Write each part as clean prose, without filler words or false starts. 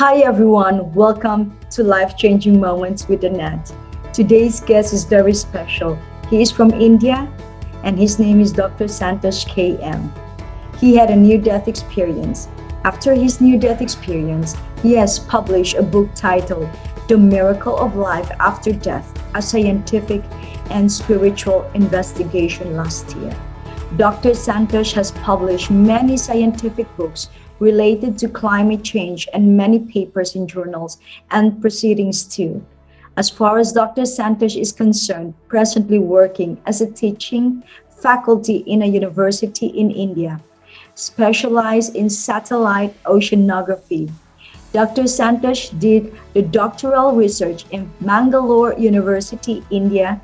Hi everyone, welcome to Life Changing Moments with Annette. Today's guest is very special. He is from India and his name is Dr. Santosh KM. He had a near death experience. After his near death experience, he has published a book titled The Miracle of Life After Death, a scientific and spiritual investigation last year. Dr. Santosh has published many scientific books related to climate change and many papers in journals and proceedings too. As far as Dr. Santosh is concerned, presently working as a teaching faculty in a university in India, specialized in satellite oceanography. Dr. Santosh did the doctoral research in Mangalore University, India,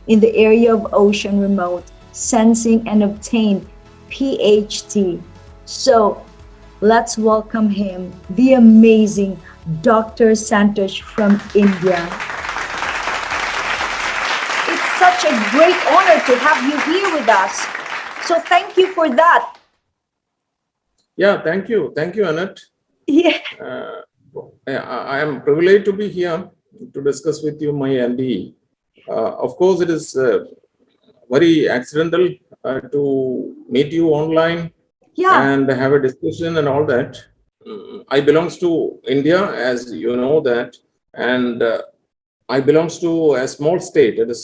in the area of ocean remote sensing and obtained Ph.D. So let's welcome him, the amazing Dr. Santosh from India. It's such a great honor to have you here with us. So thank you for that. Yeah, thank you. Thank you, Annette. Yeah. I am privileged to be here to discuss with you my MD. Of course, it is very accidental to meet you online Yeah. and have a discussion and all that. I belongs to India, as you know that, and I belongs to a small state. It is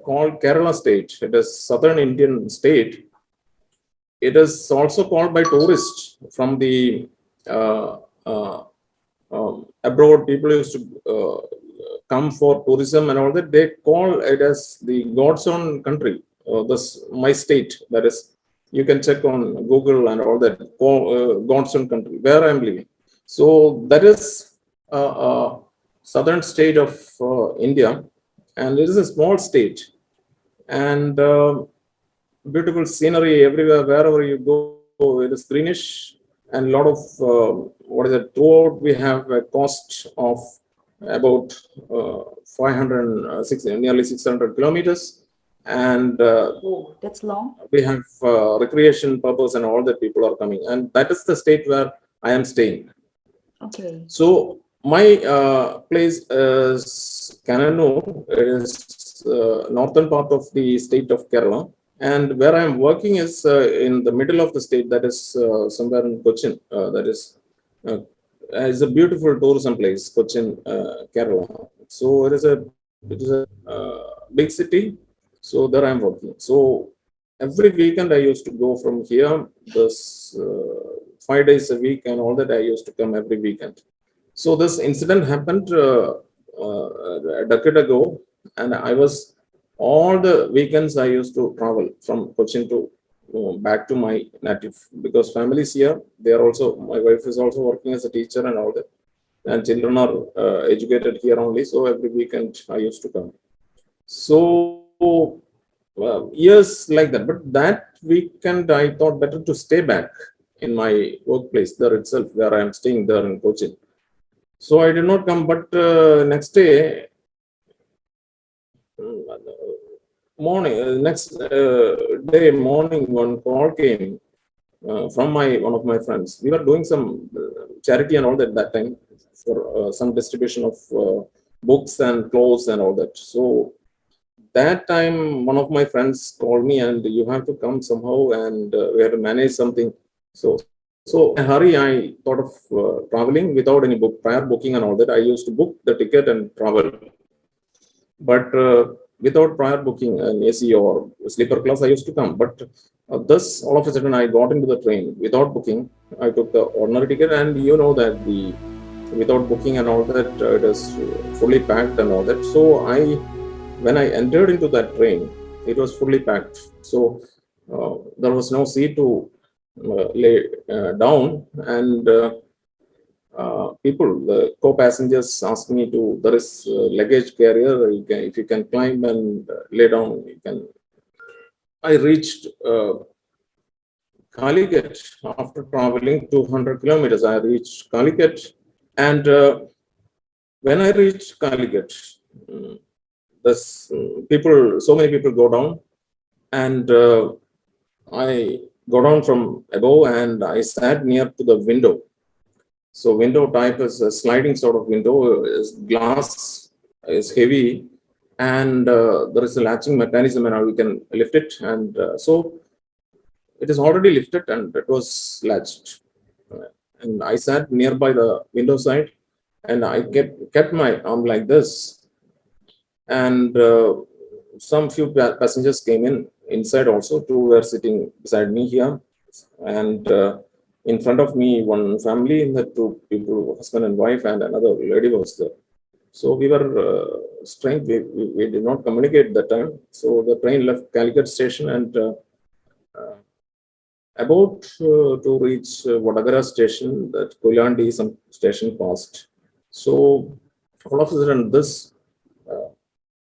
called Kerala state. It is southern Indian state. It is also called by tourists from the uh, uh, abroad. People used to come for tourism and all that. They call it as the God's own country. This my state. That is, you can check on Google and all that. God's own country where I'm living. So that is southern state of India, and it is a small state and beautiful scenery everywhere. Wherever you go, it is greenish and a lot of what is it? Throughout, we have a cost of about nearly 600 kilometers, and Oh, that's long. we have recreation purpose and all that people are coming, and that is the state where I am staying. Okay. So my place is Kananu. It is northern part of the state of Kerala, and where I am working is in the middle of the state. That is somewhere in Cochin. That is a beautiful tourism place, Cochin, Kerala. So it is a big city. So there I am working. So every weekend I used to go from here. This 5 days a week and all that I used to come every weekend. So this incident happened a decade ago, and I was all the weekends I used to travel from Cochin to back to my native because family is here. They are also my wife is also working as a teacher and all that, and children are educated here only. So every weekend I used to come. So years like that, but that weekend I thought better to stay back in my workplace there itself, where I am staying there in Cochin. So I did not come, but next day, next day morning, one call came from my one of my friends. We were doing some charity and all that time for some distribution of books and clothes and all that. So that time, one of my friends called me, and you have to come somehow, and we had to manage something. So in a hurry, I thought of traveling without any prior booking and all that. I used to book the ticket and travel, but without prior booking an AC or sleeper class, I used to come. But thus, all of a sudden, I got into the train without booking. I took the ordinary ticket, and you know that the without booking and all that, it is fully packed and all that. So when I entered into that train, it was fully packed. So there was no seat to lay down, and the co-passengers asked me to. There is luggage carrier. If you can climb and lay down, you can. I reached Calicut after traveling 200 kilometers. I reached Calicut, and when I reached Calicut, mm, so many people go down, and I got on from above and I sat near to the window. So window type is a sliding sort of window. Is glass is heavy, and there is a latching mechanism, and now we can lift it, and so it is already lifted and it was latched. And I sat nearby the window side, and I kept my arm like this, and some few passengers came in inside also. Two were sitting beside me here, and in front of me one family, in the two people, husband and wife, and another lady was there. So we were strange. We did not communicate that time. So the train left Calicut station, and about to reach Vadagara station, that Koilandi some station passed. So all of a sudden this uh,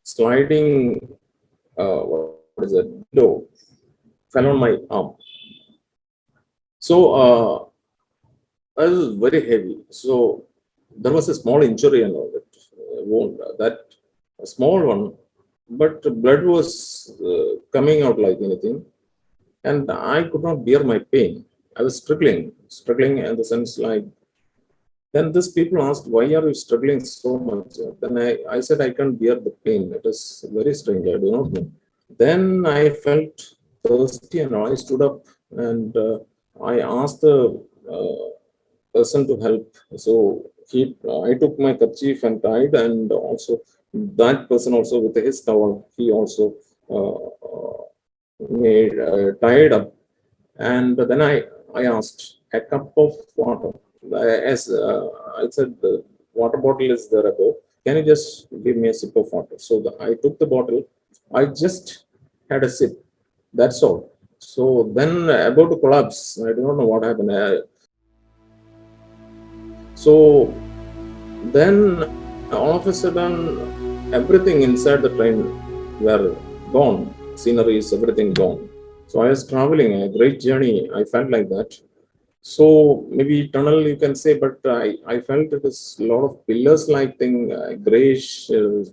sliding, what is it, window fell on my arm. So it was very heavy. So there was a small injury and all that, wound, that a small one, but blood was coming out like anything, and I could not bear my pain. I was struggling in the sense like. Then these people asked, "Why are you struggling so much?" Then I said, "I can't bear the pain. It is very strange. I do not know." Then I felt thirsty, and I stood up, and I asked the uh, person to help. So I took my kerchief and tied, and also that person also with his towel, he also uh, uh, made tied up. And then I asked a cup of water. As I said, the water bottle is there above. Can you just give me a sip of water? So I took the bottle. I just had a sip. That's all. So then about to collapse. I do not know what happened. So then all of a sudden, everything inside the train were gone. Sceneries, everything gone. So I was traveling a great journey. I felt like that. So maybe tunnel you can say, but I felt it is a lot of pillars like thing, grayish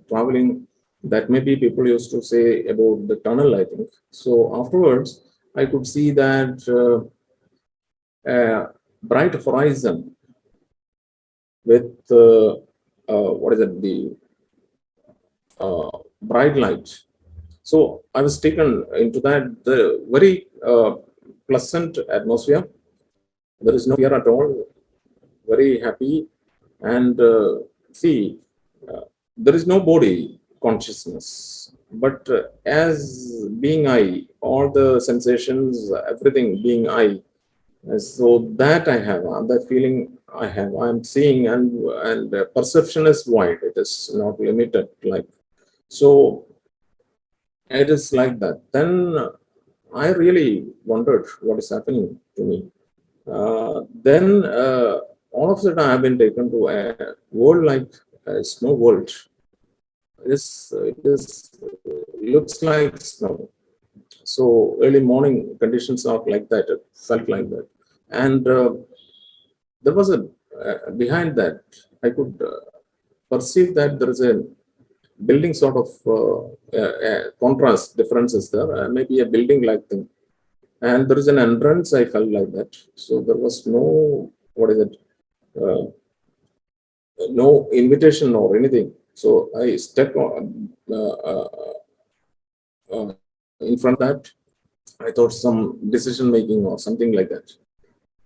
traveling, that maybe people used to say about the tunnel, I think. So afterwards, I could see that bright horizon with what is it, the bright light. So I was taken into that the very pleasant atmosphere. There is no fear at all. Very happy, and see, there is no body consciousness, but as being I, all the sensations, everything being I. So that I have, that feeling I have. I'm seeing, and perception is wide. It is not limited. Like so, it is like that. Then I really wondered what is happening to me. Then all of a sudden, I have been taken to a world like snow world. It is looks like snow. So early morning conditions are like that. It felt like that, and there was a behind that I could perceive that there is a building sort of contrast differences there. Maybe a building like thing, and there is an entrance. I felt like that. So there was no, what is it? Uh, no invitation or anything. So I stepped on, in front of that. I thought some decision making or something like that.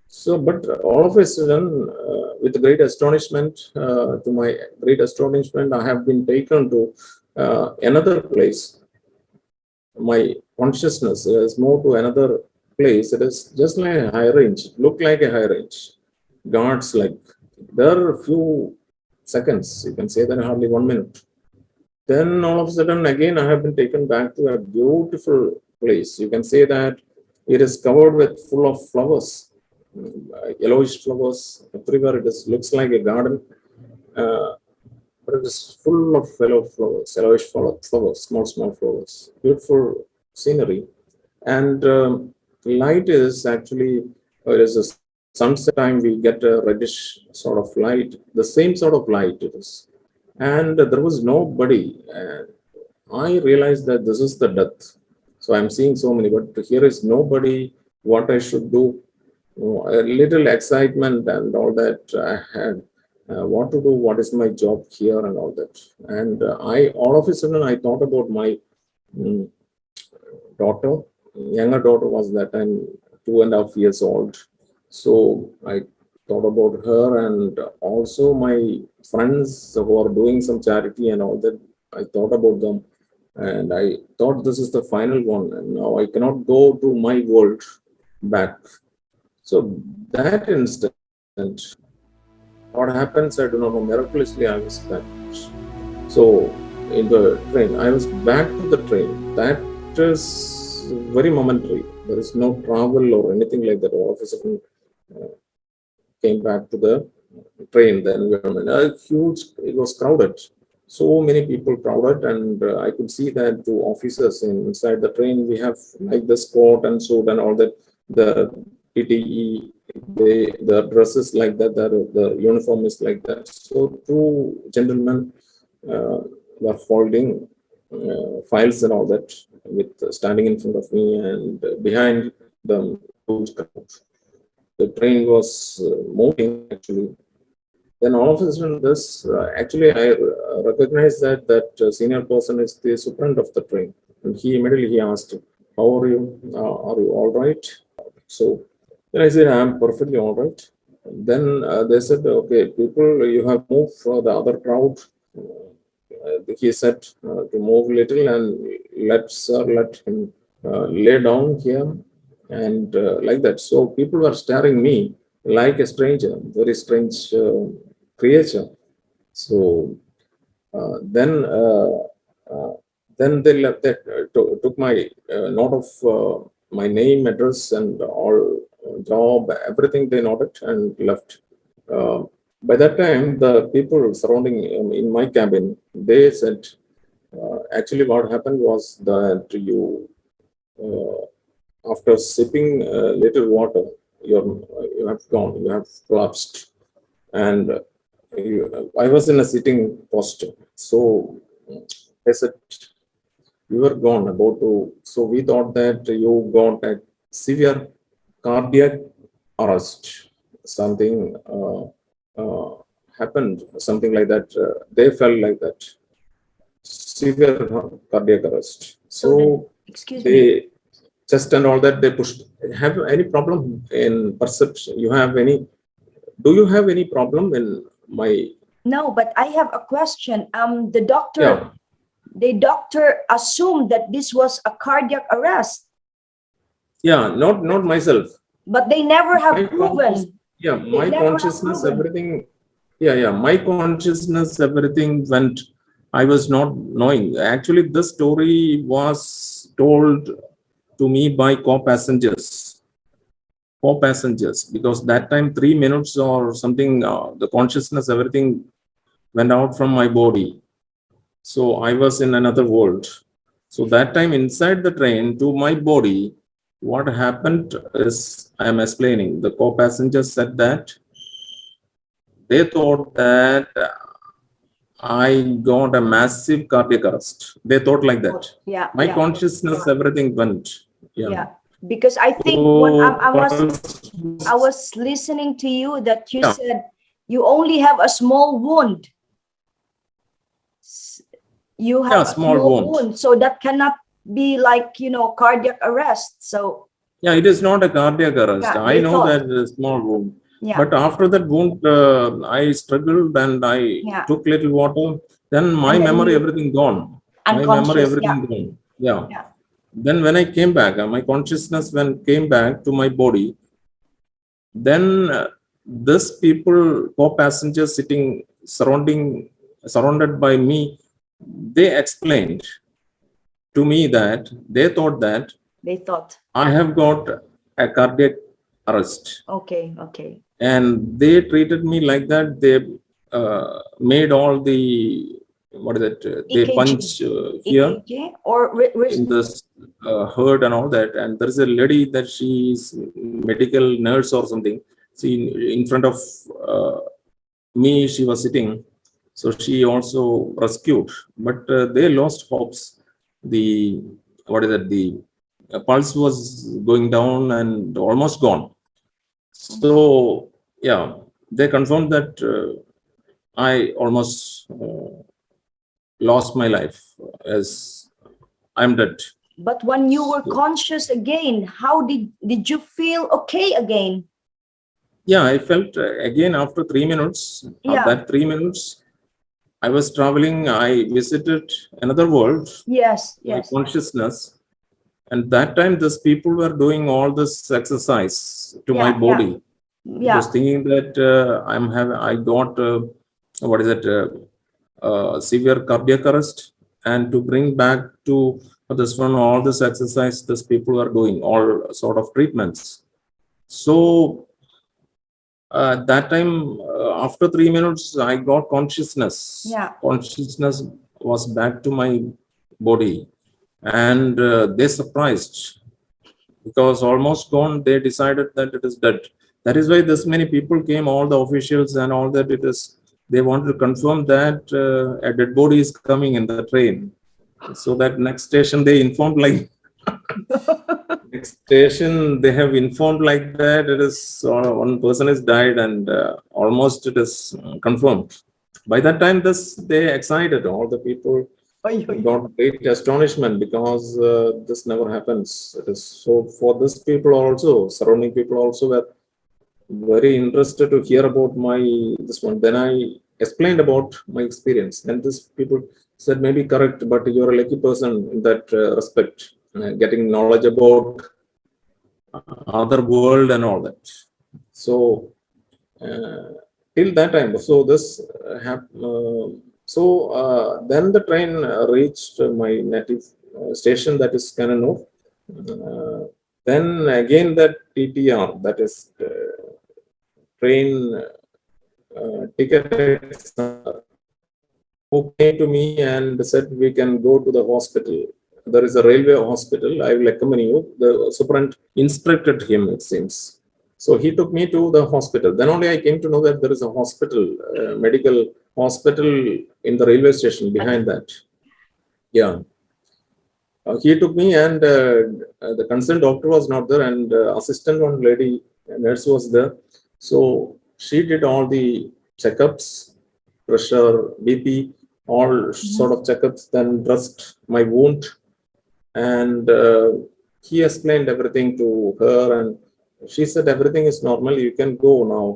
So, but all of a sudden, with great astonishment, to my great astonishment, I have been taken to another place. My consciousness is moved to another place. It is just like a high range, look like a high range. Guards, like there are a few seconds, you can say that hardly 1 minute. Then all of a sudden, again, I have been taken back to a beautiful place. You can say that it is covered with full of flowers, yellowish flowers everywhere. It is looks like a garden, uh, but it is full of yellow flowers, yellowish flowers, small flowers. Beautiful scenery, and light is actually, it is a sunset time. We get a reddish sort of light, the same sort of light it is, and there was nobody. I realized that this is the death. So I'm seeing so many, but here is nobody. What I should do? a little excitement and all that I had. What to do? What is my job here and all that? And I all of a sudden I thought about my mm, daughter. Younger daughter was that time 2.5 years old. So I thought about her and also my friends who are doing some charity and all that. I thought about them and I thought this is the final one and now I cannot go to my world back. So that instant, what happens, I do not know. Miraculously, I was back. So in the train, I was back to the train. That is very momentary. There is no travel or anything like that. All of a sudden, uh, came back to the train, the environment. Huge, it was crowded. So many people crowded, and I could see that two officers inside the train. We have like the coat and suit and all that. The PTE, the dress is like that. The uniform is like that. So two gentlemen uh, were holding files and all that, with standing in front of me and behind them huge crowd. The train was moving actually. Then all of a sudden, this actually I recognized that senior person is the superintendent of the train, and he immediately he asked, "How are you? Are you all right?" So then I said, "I'm perfectly all right." Then they said, "Okay, people, you have moved for the other crowd." He said to move little and let him lay down here and like that. So people were staring me like a stranger, very strange creature. So uh, then uh, uh, then they left that took my note of my name, address, and all job, everything they noted and left. Uh, by that time, the people surrounding in my cabin, they said, actually, what happened was that after sipping little water, you have gone, you have collapsed, and I was in a sitting posture. So I said, you were gone about to. So we thought that you got a severe cardiac arrest. Something happened, something like that. They felt like that, severe cardiac arrest. So then, So excuse me. they chest and all that they pushed. Have you any problem in perception? You have any? Do you have any problem in my? No, but I have a question. Yeah, The doctor assumed that this was a cardiac arrest, yeah. Not myself. but they never My have conscious, proven. yeah, They my never have consciousness, proven. everything. Yeah, yeah. My consciousness, everything went. I was not knowing. Actually, this story was told to me by co-passengers. Co-passengers, because that time 3 minutes or something, the consciousness, everything went out from my body. So I was in another world. So that time inside the train to my body, what happened is I am explaining. The co-passengers said that they thought that I got a massive cardiac arrest. They thought like that. Yeah, My yeah, consciousness, everything went. Yeah. yeah. Because I think what So I was listening to you that you yeah, said you only have a small wound. You yeah, have a small small wound. wound, so that cannot be like cardiac arrest. So Yeah, it is not a cardiac arrest. yeah, I they know thought. that it's a small wound. Yeah, But after that wound, I struggled and I yeah, took little water. Then my and then memory, you everything gone. My memory, unconscious. Yeah, everything gone. Yeah. yeah. Then when I came back, my consciousness when came back to my body, then this people, co-passengers sitting surrounded by me, they explained to me that they thought that They thought. I have got a cardiac arrest, Okay, okay. and they treated me like that. They made all the what is it? They EKG, punch here EKG, or in this herd and all that. And there is a lady that she is medical nurse or something. See, in front of uh, me, she was sitting. So she also rescued, but they lost hopes. The what is that? The pulse was going down and almost gone. So, yeah, they confirmed that I almost lost my life as I'm dead. But when you were conscious again, how did you feel okay again? Yeah, I felt again after 3 minutes. Of Yeah. that 3 minutes, I was traveling. I visited another world, Yes, my yes. consciousness, and that time, these people were doing all this exercise to my Yeah, yeah. body because Yeah. thinking that I got what is it, severe cardiac arrest, and to bring back to this one, all this exercise, these people are doing all sort of treatments. So that time, after 3 minutes, I got consciousness. Yeah. Consciousness was back to my body, and they surprised because almost gone. They decided that it is dead. That is why this many people came, all the officials and all that. It is they wanted to confirm that a dead body is coming in the train. So that next station they informed like next station they have informed like that it is one person has died and almost it is confirmed. By that time, this they excited all the people Oy, oy, oy. got great astonishment because this never happens. It is so for this people also, surrounding people also were very interested to hear about my this one. Then I explained about my experience, and this people said maybe correct, but you're a lucky person in that respect, getting knowledge about other world and all that. So uh, till that time, so this then the train reached my native station, that is Kannur. Uh, then again that TTR, that is train ticket examiner, who came to me and said we can go to the hospital. There is a railway hospital. I will accompany you. The superintendent instructed him, it seems. So he took me to the hospital. Then only I came to know that there is a hospital, medical hospital in the railway station behind that. Yeah. He took me, and the concerned doctor was not there, and assistant one lady nurse was there. So she did all the checkups, pressure, BP, all Mhm. sort of checkups. Then dressed my wound, and he explained everything to her, and she said everything is normal. You can go now.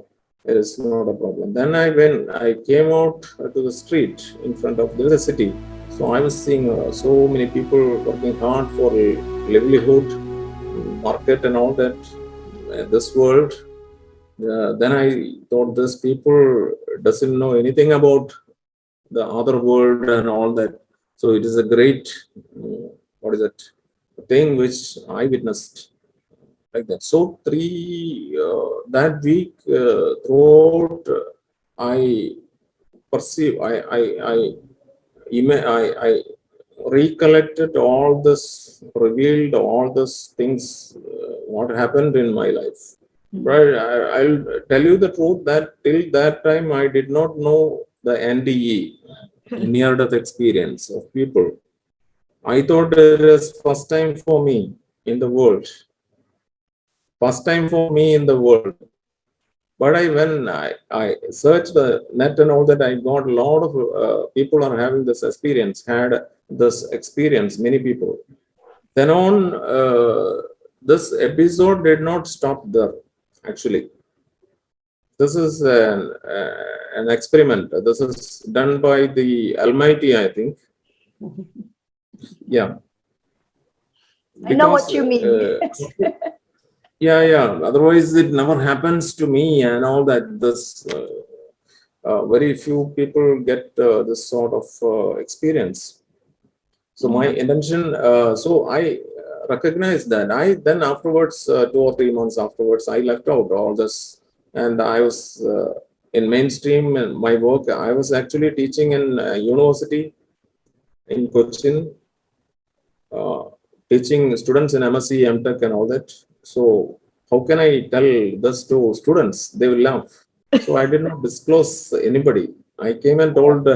It is not a problem. Then when I came out to the street in front of the city, so I was seeing so many people working hard for livelihood, market, and all that. This world. Then I thought this people doesn't know anything about the other world and all that. So it is a great, what is it, thing which I witnessed like that. So that week throughout, I perceive, I recollected all this, revealed all these things, what happened in my life. But I'll tell you the truth that till that time I did not know the NDE, near death experience of people. I thought it is first time for me in the world, first time for me in the world. But I searched the net and all that, I got a lot of people are having this experience, had this experience, many people. Then on, this episode did not stop there. Actually, this is an experiment. This is done by the Almighty, I think. Yeah, I know because what you mean. Yes. yeah, yeah. Otherwise, it never happens to me and all that. This very few people get this sort of experience. So my Mhm. intention. So I recognized that. I then afterwards, 2 or 3 months afterwards, I left out all this, and I was in mainstream and my work. I was actually teaching in university in Cochin, uh, teaching students in MSc, MTech, and all that. So how can I tell this to students? They will laugh. So I did not disclose anybody. I came and told,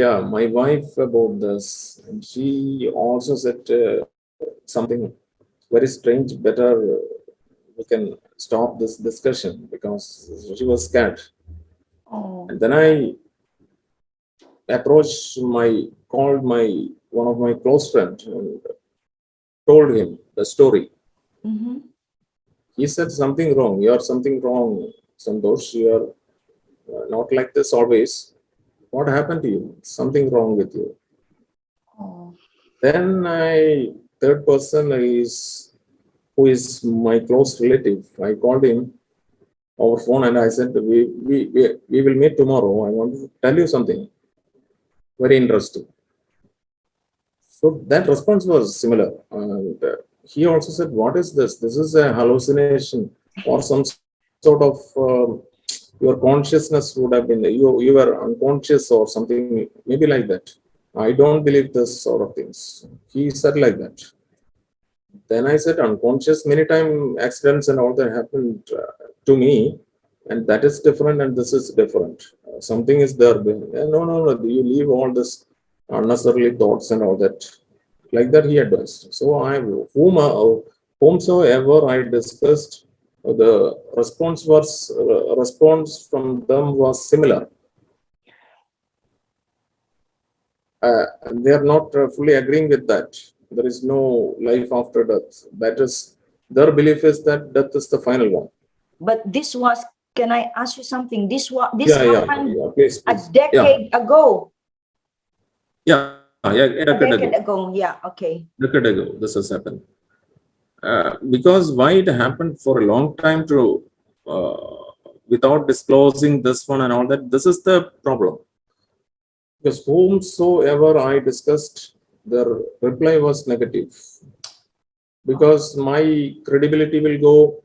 yeah, my wife about this, and she also said something very strange. Better we can stop this discussion, because she was scared. Oh. And then I called one of my close friends and told him the story. Mm-hmm. He said, something wrong. You are something wrong, Santosh. You are not like this always. What happened to you? Something wrong with you. Oh. Then third person is who is my close relative. I called him over phone and I said, we will meet tomorrow. I want to tell you something very interesting. So that response was similar. And he also said, what is this? This is a hallucination or some sort of your consciousness would have been, you were unconscious or something, maybe like that. I don't believe this sort of things. He said like that. Then I said, unconscious, many time accidents and all that happened to me, and that is different, and this is different. Something is there. No, no, no. You leave all this unnecessarily thoughts and all that. Like that, he advised. So whomsoever I discussed, the response from them was similar. They are not fully agreeing with that. There is no life after death. That is, their belief is that death is the final one. But this was, can I ask you something? This Yeah. happened Please, a please. Yeah, decade ago. yeah. A A decade decade ago. ago. Yeah, okay. Decade ago, this has happened. Because why it happened for a long time to without disclosing this one and all that. This is the problem. Because whomsoever I discussed, their reply was negative. Because my credibility will go,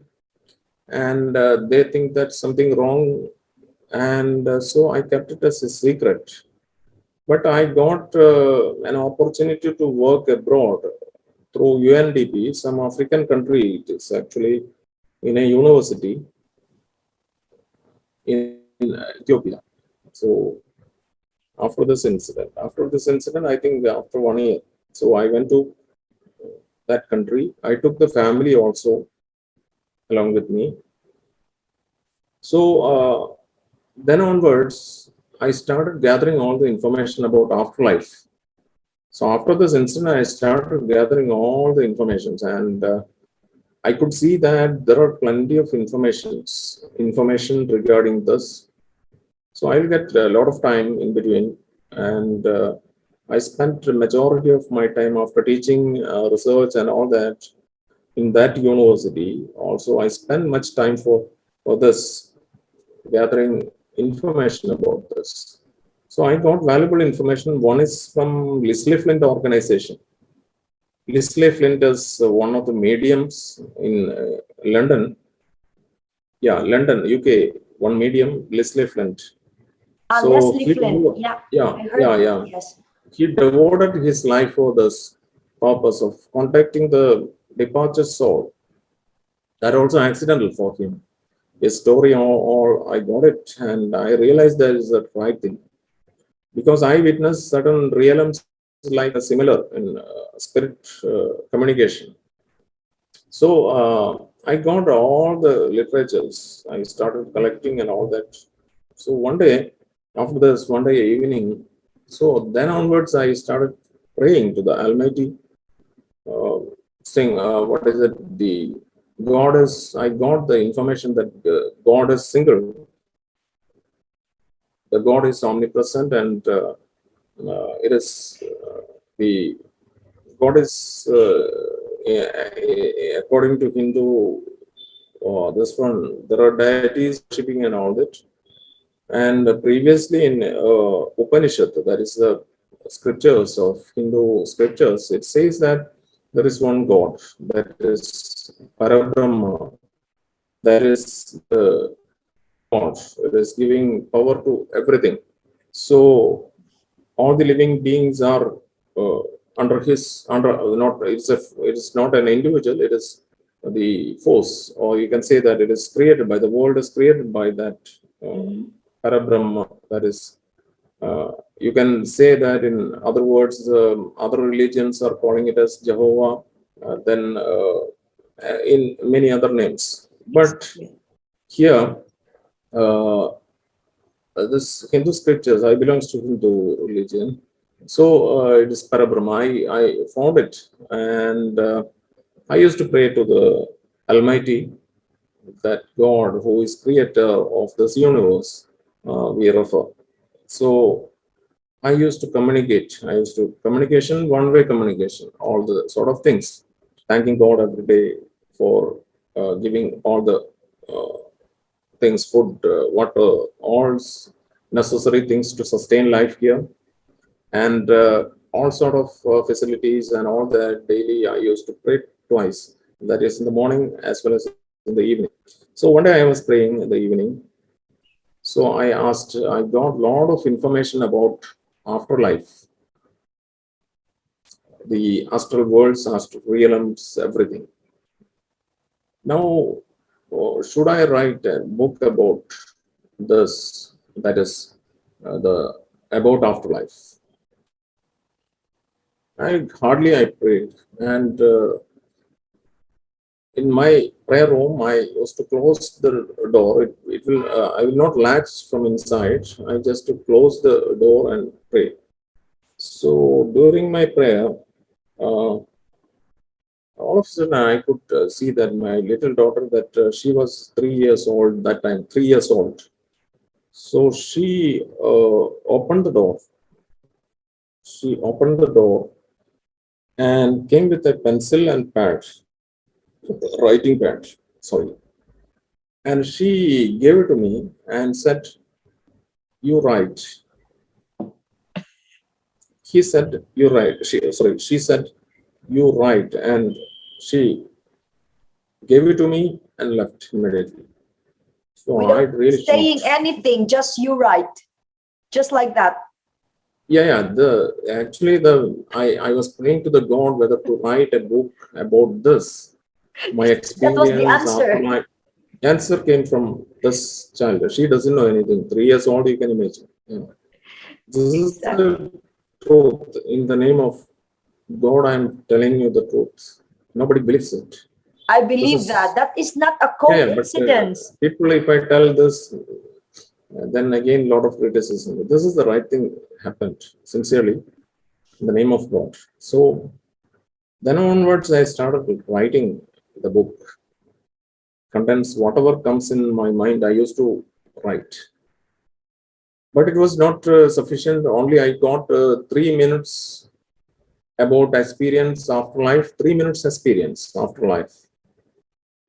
and they think that something wrong, and so I kept it as a secret. But I got an opportunity to work abroad through UNDP, some African country. It is actually in a university in Ethiopia. So after this incident, I think after 1 year, so I went to that country. I took the family also along with me. So then onwards, I started gathering all the information about afterlife. So after this incident, I started gathering all the informations, and I could see that there are plenty of information regarding this. So I'll get a lot of time in between, and I spent the majority of my time after teaching, research, and all that in that university. Also, I spent much time for this, gathering information about this. So I got valuable information. One is from Leslie Flint organization. Leslie Flint is one of the mediums in London. Yeah, London, UK. One medium, Leslie Flint. So Leslie Flint. Yeah, I heard. yeah. Yes. He devoted his life for this purpose of contacting the departed soul. That also accidental for him. His story, all I got it, and I realized that is the right thing, because I witnessed certain realms like similar in spirit communication. So I got all the literatures. I started collecting and all that. So one day, after this, one day evening, so then onwards, I started praying to the Almighty, uh, saying, what is it? The God is, I got the information that God is single, the God is omnipresent, and it is the God is, according to Hindu, this one, there are deities worshipping and all that. And previously in Upanishad, that is the scriptures of Hindu scriptures, it says that there is one God, that is Parabrahma, that is the God, it is giving power to everything. So all the living beings are uh, under not it is not an individual, it is the force, or you can say that it is created by the world is created by that Mhm. Parabrahma. That is, you can say that in other words, other religions are calling it as Jehovah. Then in many other names. But Exactly. here, uh, this Hindu scriptures, I belongs to Hindu religion. So it is Parabrahma. I found it, and I used to pray to the Almighty, that God who is creator of this universe, we refer. So I used to communicate. I used to communication, one-way communication, all the sort of things. Thanking God every day for giving all the uh, things, food, water, all necessary things to sustain life here, and all sort of facilities and all that daily. I used to pray twice. That is in the morning as well as in the evening. So one day I was praying in the evening. So I got a lot of information about afterlife, the astral worlds, astral realms, everything. Now, should I write a book about this? That is the about afterlife. I prayed, and in my prayer room, I used to close the door. It will I will not latch from inside. I just to close the door and pray. So during my prayer, all of a sudden I could see that my little daughter, that she was 3 years old that time, 3 years old. So she opened the door. She opened the door and came with a pencil and pad, writing pad. Sorry, and she gave it to me and said, "You write." He said, "You write." She said, "You write," and she gave it to me and left immediately. So I Without really saying shocked. anything, just you write, just like that. Yeah, yeah. The actually the I was praying to the God whether to write a book about this, my That was the experience after answer. my answer came from this child. She doesn't know anything. 3 years old, you can imagine. Yeah. This is the Exactly. truth. In the name of God, I'm telling you the truth. Nobody believes it. I This believe that. is That is not a yeah, yeah, but coincidence. people, if I tell this, then again, lot of criticism. This is the right thing happened sincerely in the name of God. So then onwards, I started writing the book. Contents, whatever comes in my mind, I used to write. But it was not sufficient. Only I got 3 minutes about experience after life. 3 minutes experience after life.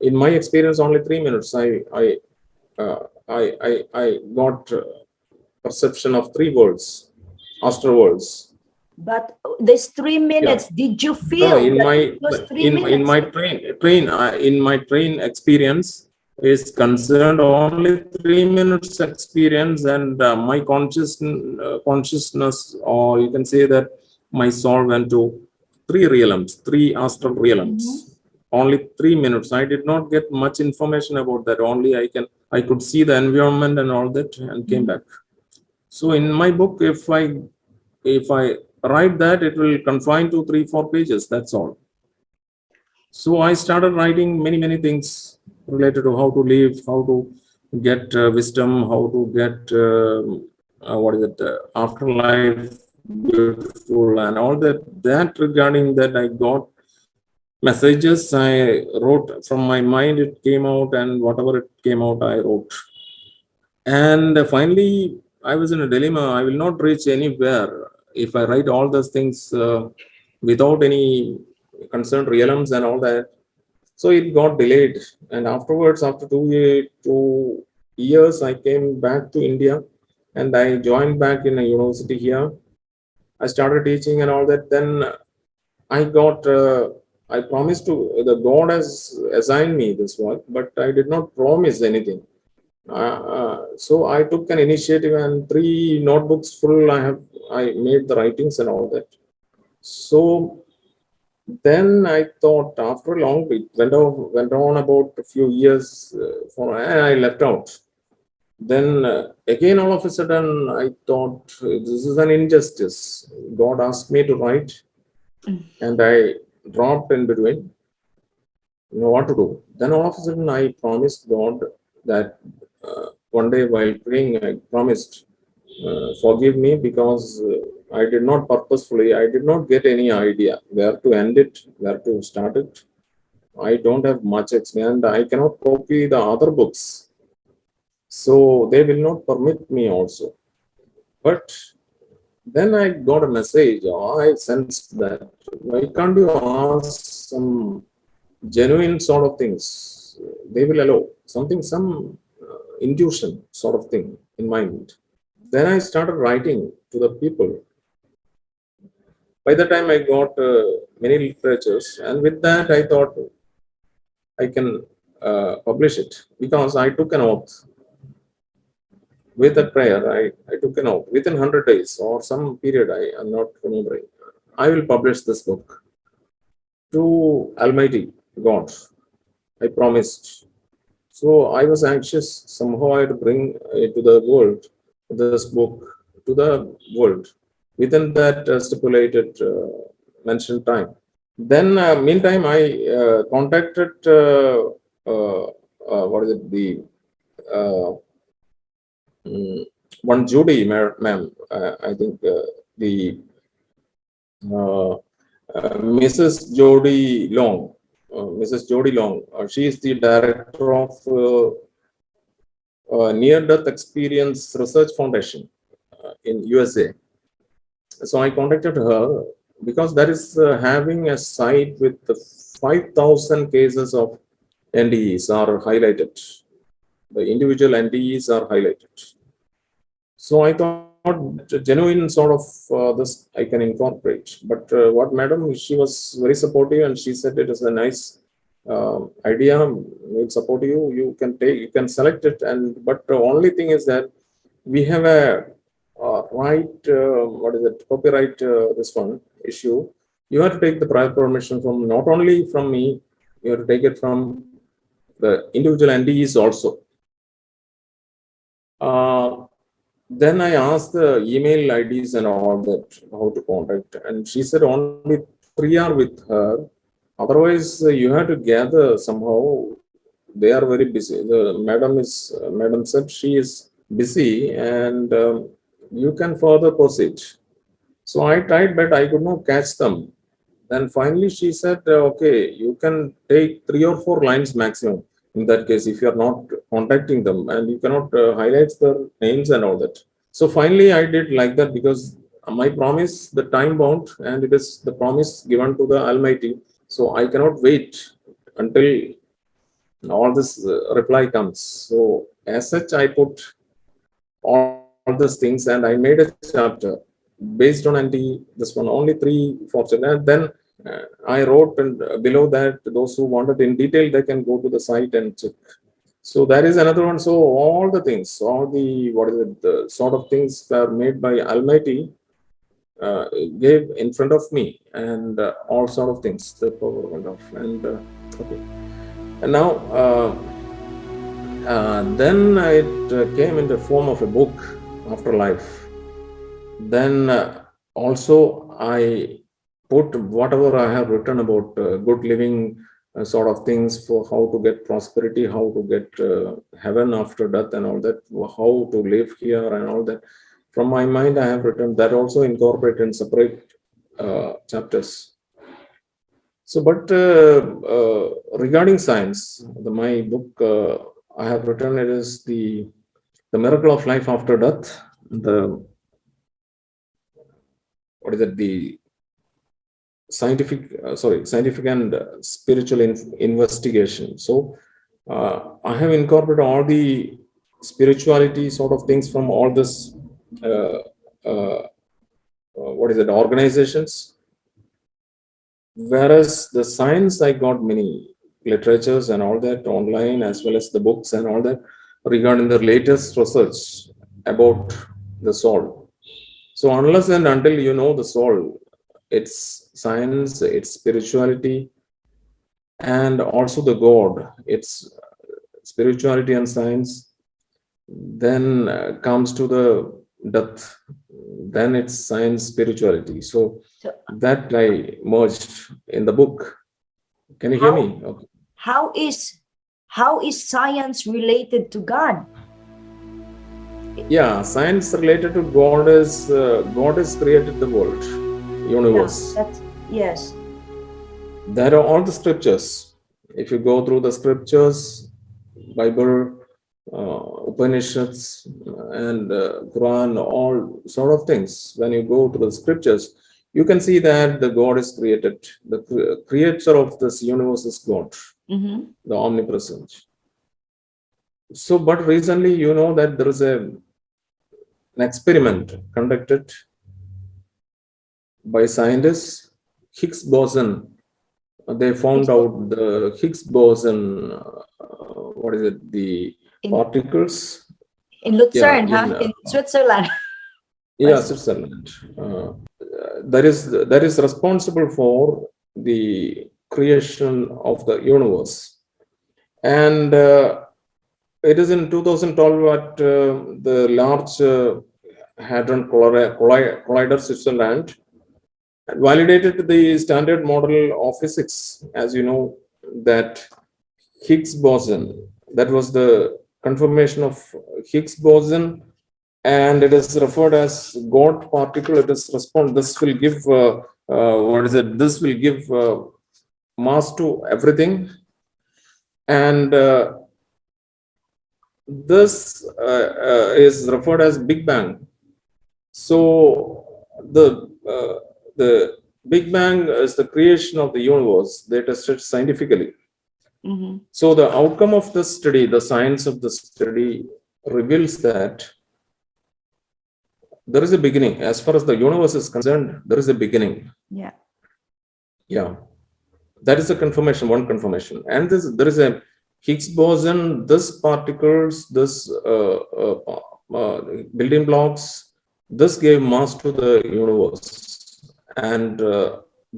In my experience, only 3 minutes. I got perception of three worlds, astral worlds. But this three Yeah. minutes, did you No, no, feel that it was 3 minutes? in my train experience is concerned only 3 minutes experience, and my consciousness, or you can say that my soul went to three realms, three astral realms. Mhm. Only 3 minutes. I did not get much information about that. Only I could see the environment and all that and came Mhm. back. So in my book, if I write that, it will confine to 3 4 pages. That's all. So I started writing many things related to how to live, how to get wisdom, how to get what is it, afterlife beautiful, and all that. That regarding that, I got messages. I wrote from my mind. It came out, and whatever it came out, I wrote. And finally, I was in a dilemma. I will not reach anywhere if I write all those things without any concerned realms and all that. So it got delayed. And afterwards, after 2 years, I came back to India and I joined back in a university here. I started teaching and all that. Then I got, I promised to, the God has assigned me this work, but I did not promise anything. So I took an initiative, and 3 notebooks full. I made the writings and all that. So then I thought, after a long, it went on about a few years, and I left out. Then again, all of a sudden, I thought, this is an injustice. God asked me to write, and I dropped in between. know what to do. Then all of a sudden, I promised God that one day while praying, I promised, forgive me because I did not purposefully, I did not get any idea where to end it, where to start it. I don't have much experience, and I cannot copy the other books, so they will not permit me also. But then I got a message, or I sensed that why can't you ask some genuine sort of things? They will allow something, some intuition sort of thing in mind. Then I started writing to the people. By the time I got many literatures, and with that I thought I can publish it, because I took an oath with a prayer. I took an oath within 100 days or some period. I am not remembering. I will publish this book to Almighty God. I promised. So I was anxious somehow I had to bring to the world this book to the world within that stipulated mentioned time. Then, meantime, I contacted what is it, the uh, mm, one Judy, ma'am. I think the Mrs. Jody Long. Mrs. Jody Long. She is the director of Near Death Experience Research Foundation in USA. So I contacted her because that is having a site with the 5,000 cases of NDEs are highlighted. The individual NDEs are highlighted. So I thought that genuine sort of this I can incorporate. But what madam, she was very supportive and she said it is a nice idea. We'll support you. You can take, you can select it. And but the only thing is that we have a right, what is it, copyright, this one issue. You have to take the prior permission from not only from me, you have to take it from the individual NDEs also. Uh, then I asked the email IDs and all that, how to contact, and she said only three are with her. Otherwise, you have to gather somehow. They are very busy. The madam said she is busy, and you can further proceed. So I tried, but I could not catch them. Then finally she said, okay, you can take three or four lines maximum. In that case, if you are not contacting them and you cannot highlight their names and all that. So finally, I did like that because my promise, the time bound, and it is the promise given to the Almighty. So I cannot wait until all this reply comes. So as such, I put all these things and I made a chapter based on NT. This one only three fortune, and then I wrote and below that those who wanted in detail they can go to the site and check. So that is another one. So all the things, all the what is it, the sort of things that are made by Almighty gave in front of me, and all sort of things the power went off, and okay. And now then it came in the form of a book, Afterlife. Then also I put whatever I have written about good living sort of things, for how to get prosperity, how to get heaven after death and all that, how to live here and all that. From my mind, I have written that also incorporated in separate chapters. So, but regarding science, my book I have written, it is the miracle of life after death. The what is it? The scientific and spiritual investigation. So I have incorporated all the spirituality sort of things from all this uh, uh, what is it, organizations, whereas the science I got many literatures and all that online, as well as the books and all that regarding the latest research about the soul. So unless and until you know the soul, its science, its spirituality, and also the God, its spirituality and science, then comes to the death, then it's science, spirituality. So So that I merged in the book. Can you hear how me? Okay. how is science related to God? Yeah, science related to God has created the world, universe. Yeah, that's yes. There are all the scriptures. If you go through the scriptures, Bible, Upanishads, and Quran, all sort of things. When you go to the scriptures, you can see that the God is created. The creator of this universe is God, the omnipresent. So, but recently, you know that there is an experiment conducted by scientists, Higgs boson. They found out the Higgs boson. What is it? The In, particles. in Yeah, Lucerne, in huh? In Switzerland. yeah, Switzerland. That is responsible for the creation of the universe, and it is in 2012 at the Large Hadron Collider, Switzerland, validated the standard model of physics. As you know, that Higgs boson, that was the confirmation of Higgs boson, and it is referred as God particle. It is respond. This will give what is it? This will give mass to everything, and this is referred as Big Bang. So the Big Bang is the creation of the universe. They tested scientifically. So the outcome of the study, the science of the study, reveals that there is a beginning. As far as the universe is concerned, there is a beginning. Yeah. Yeah, that is a confirmation, one confirmation. And there is a Higgs boson. This particles, this building blocks, this gave mass to the universe, and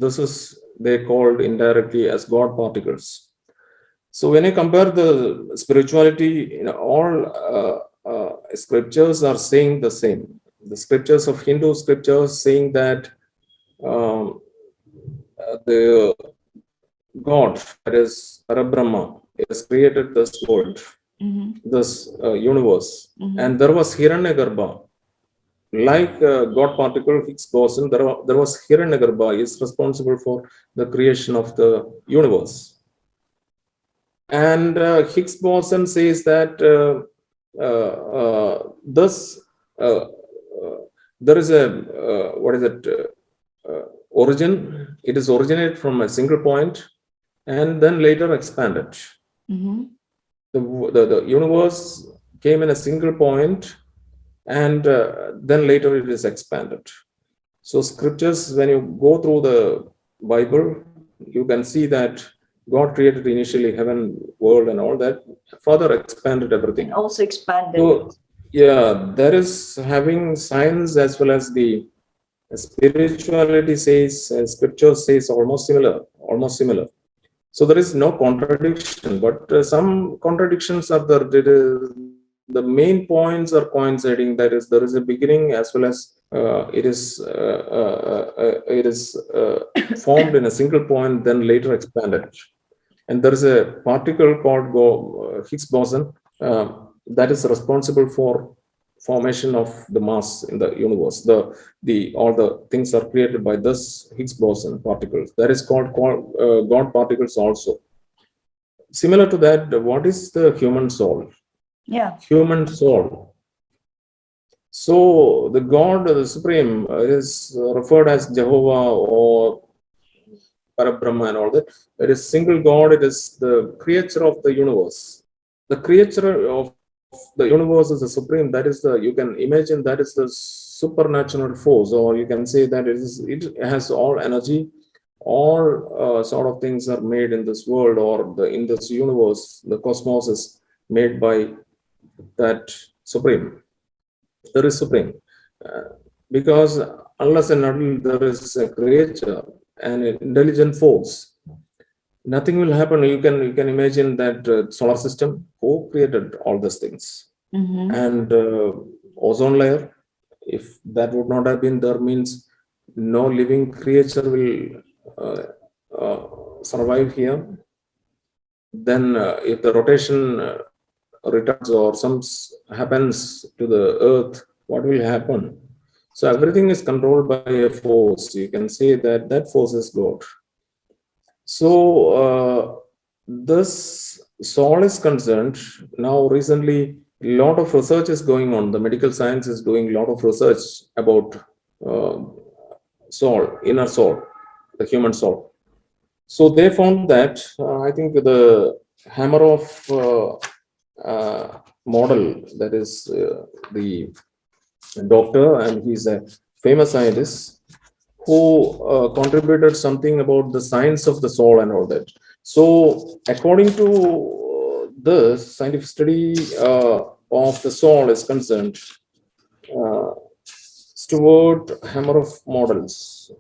this is they called indirectly as God particles. So when you compare the spirituality, all scriptures are saying the same. The scriptures of Hindu scriptures saying that the God, that is Parabrahma, has created this world, this universe, and there was Hiranyagarbha. Like God particle Higgs boson, there was Hiranyagarbha is responsible for the creation of the universe. And Higgs boson says that this there is a what is it origin? It is originated from a single point and then later expanded. The universe came in a single point and then later it is expanded. So scriptures, when you go through the Bible, you can see that God created initially heaven, world, and all that, further expanded everything. And also expanded. So, yeah, there is having science as well as the spirituality says, scripture says almost similar. So there is no contradiction, but some contradictions are there. The main points are coinciding. That is, there is a beginning as well as it is formed in a single point, then later expanded. And there is a particle called Higgs boson that is responsible for formation of the mass in the universe. All the things are created by this Higgs boson particles. That is called God particles also. Similar to that, what is the human soul? Yeah. Human soul. So the God, the Supreme, is referred as Jehovah or Parabrahma and all that. It is single God. It is the creator of the universe. The creator of the universe is the Supreme. That is you can imagine that is the supernatural force, or you can say that it has all energy. All sort of things are made in this world or in this universe. The cosmos is made by that Supreme. There is Supreme. Because unless and until there is a creator, an intelligent force, nothing will happen. You can imagine that solar system, who created all these things, and ozone layer. If that would not have been there, means no living creature will survive here. then if the rotation retards or happens to the earth, what will happen? So everything is controlled by a force. You can say that that force is God. So this soul is concerned. Now recently, a lot of research is going on. The medical science is doing a lot of research about uh, soul, inner soul, the human soul. So they found that I think the hammer of model, that is the doctor, and he's a famous scientist who contributed something about the science of the soul and all that. So according to the scientific study of the soul is concerned, uh, Stewart hammer of models.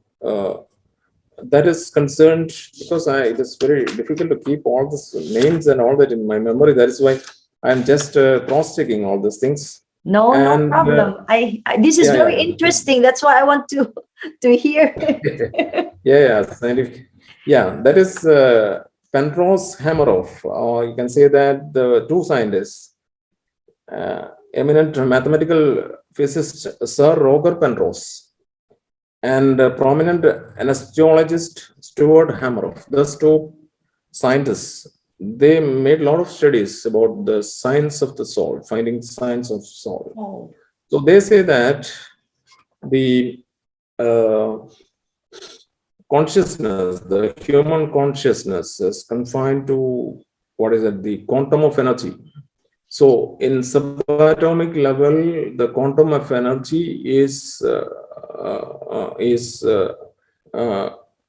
That is concerned because it is very difficult to keep all these names and all that in my memory. That is why I'm just cross-checking all these things. No, no And problem. This is yeah, very yeah, interesting. That's why I want to hear it. yeah, scientific. Yeah, that is Penrose Hameroff, or you can say that the two scientists, eminent mathematical physicist Sir Roger Penrose and prominent anesthesiologist Stuart Hameroff. Those two scientists, they made a lot of studies about the science of the soul, finding science of soul. Oh. So they say that the uh, consciousness, the human consciousness is confined to what is it, the quantum of energy. So in subatomic level, the quantum of energy is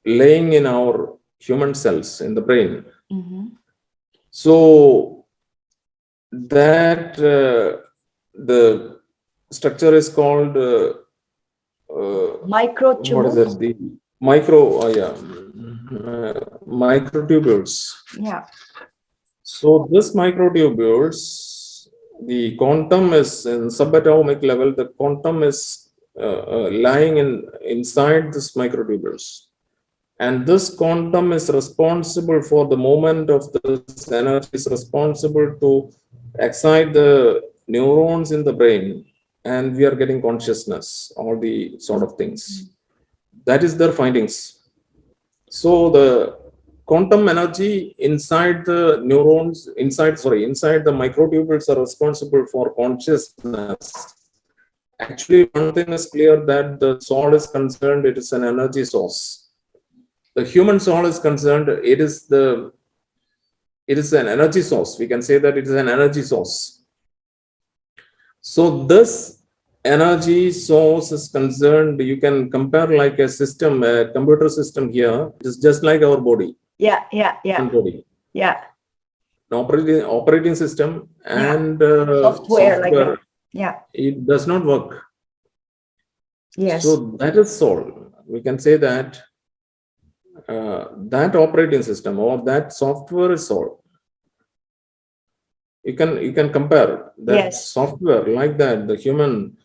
laying in our human cells in the brain. Mm-hmm. So that the structure is called what is it? The microtubules. Yeah. So this microtubules, the quantum is in subatomic level. The quantum is lying inside this microtubules, and this quantum is responsible for the movement of this energy. Is responsible to excite the neurons in the brain, and we are getting consciousness. All the sort of things. That is their findings. So the quantum energy inside the neurons, inside the microtubules are responsible for consciousness. Actually, one thing is clear, that the soul is concerned, it is an energy source. The human soul is concerned, it is an energy source. We can say that it is an energy source. So this energy source is concerned, you can compare like a system, a computer system here. It is just like our body. Yeah. Body. Yeah. An operating system and software like that. Yeah. It does not work. Yes. So that is soul. We can say that that operating system or that software is soul. You can compare that software like that. The human,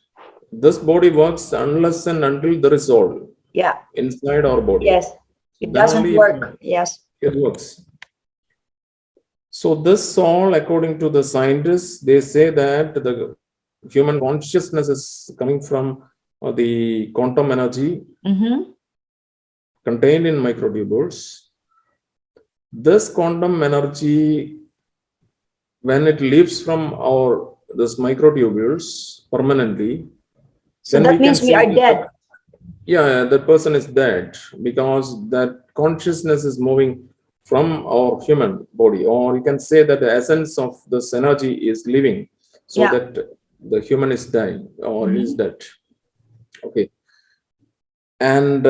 this body works unless and until there is soul. Yeah. Inside our body. Yes. It doesn't work. Yes. It works. So this soul, according to the scientists, they say that the human consciousness is coming from the quantum energy contained in microtubules. This quantum energy, when it leaves from this microtubules permanently, so that means we are dead. Yeah, the person is dead, because that consciousness is moving from our human body, or you can say that the essence of this energy is living, so that the human is dying or is dead. Okay. And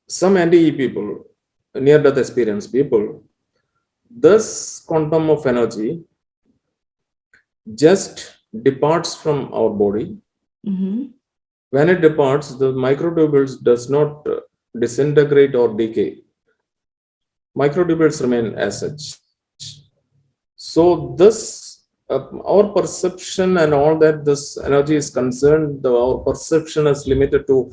some NDE people, near-death experience people, this quantum of energy just departs from our body. When it departs, the microtubules does not disintegrate or decay. Microtubules remain as such. So this, our perception and all that this energy is concerned, our perception is limited to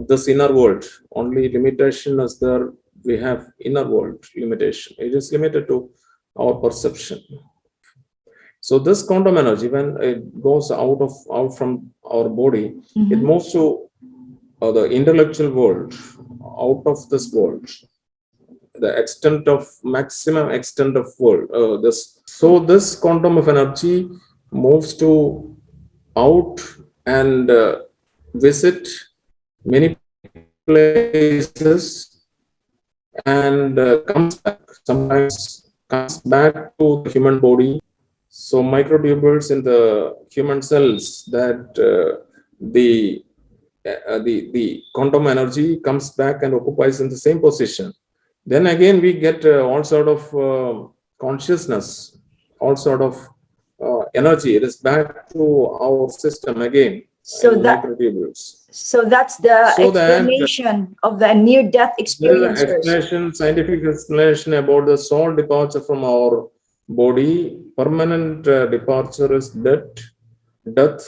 this inner world. Only limitation is there we have inner world limitation. It is limited to our perception. So this quantum energy, when it goes out from our body, it Mm-hmm. moves to the intellectual world, out of this world, the extent of maximum extent of world. This quantum of energy moves to out and visit many places and comes back. Sometimes comes back to the human body. So microtubules in the human cells that the quantum energy comes back and occupies in the same position. Then again we get all sort of consciousness, all sort of energy. It is back to our system again So in that microtubules. so that's the So that explanation of the near-death there is an experiencers. explanation, scientific explanation about the soul departure from our body. Permanent departure is death,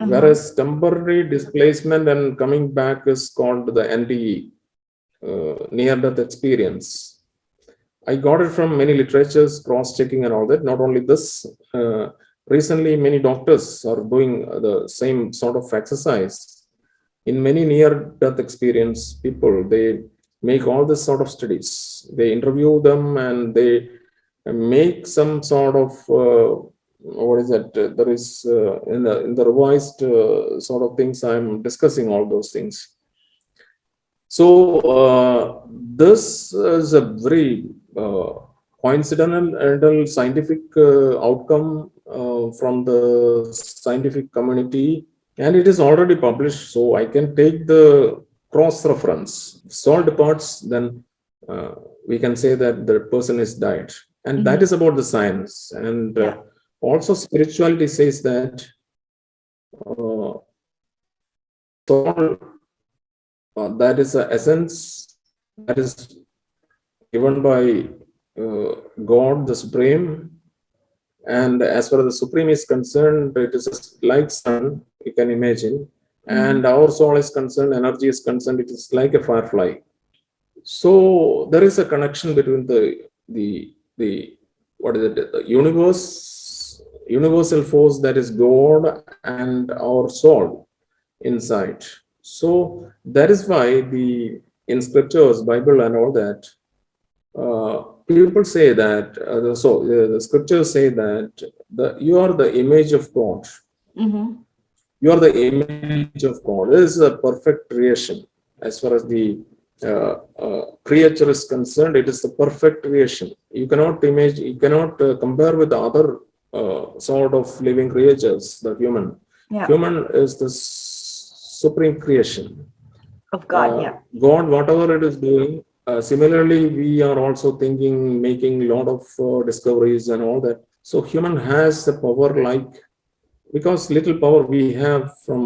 Uh-huh. whereas temporary displacement and coming back is called the NDE, near-death experience. I got it from many literatures, cross-checking and all that. Not only this, recently many doctors are doing the same sort of exercise. In many near-death experience people, they make all this sort of studies. They interview them and they make some sort of what is that? There is in the revised sort of things. I'm discussing all those things. So this is a very coincidental scientific outcome from the scientific community, and it is already published. So I can take the cross reference. If soul departs, then uh, we can say that the person is died, and that Mm-hmm. is about the science. And Yeah. also spirituality says that uh, soul, that is the essence that is given by God, the Supreme. And as far as the Supreme is concerned, it is like sun, you can imagine. Mm-hmm. And our soul is concerned, energy is concerned, it is like a firefly. So there is a connection between the what is it, the universal force that is God and our soul inside. So that is why in scriptures, Bible and all that, people say that the scriptures say that you are the image of God. Mm-hmm. You are the image of God. It is a perfect creation as far as the creature is concerned. It is the perfect creation. You cannot compare with the other sort of living creatures. The human, Yeah. human is the supreme creation. Of God. Yeah. God, whatever it is doing. Similarly, we are also thinking, making a lot of discoveries and all that. So human has the power, like because little power we have from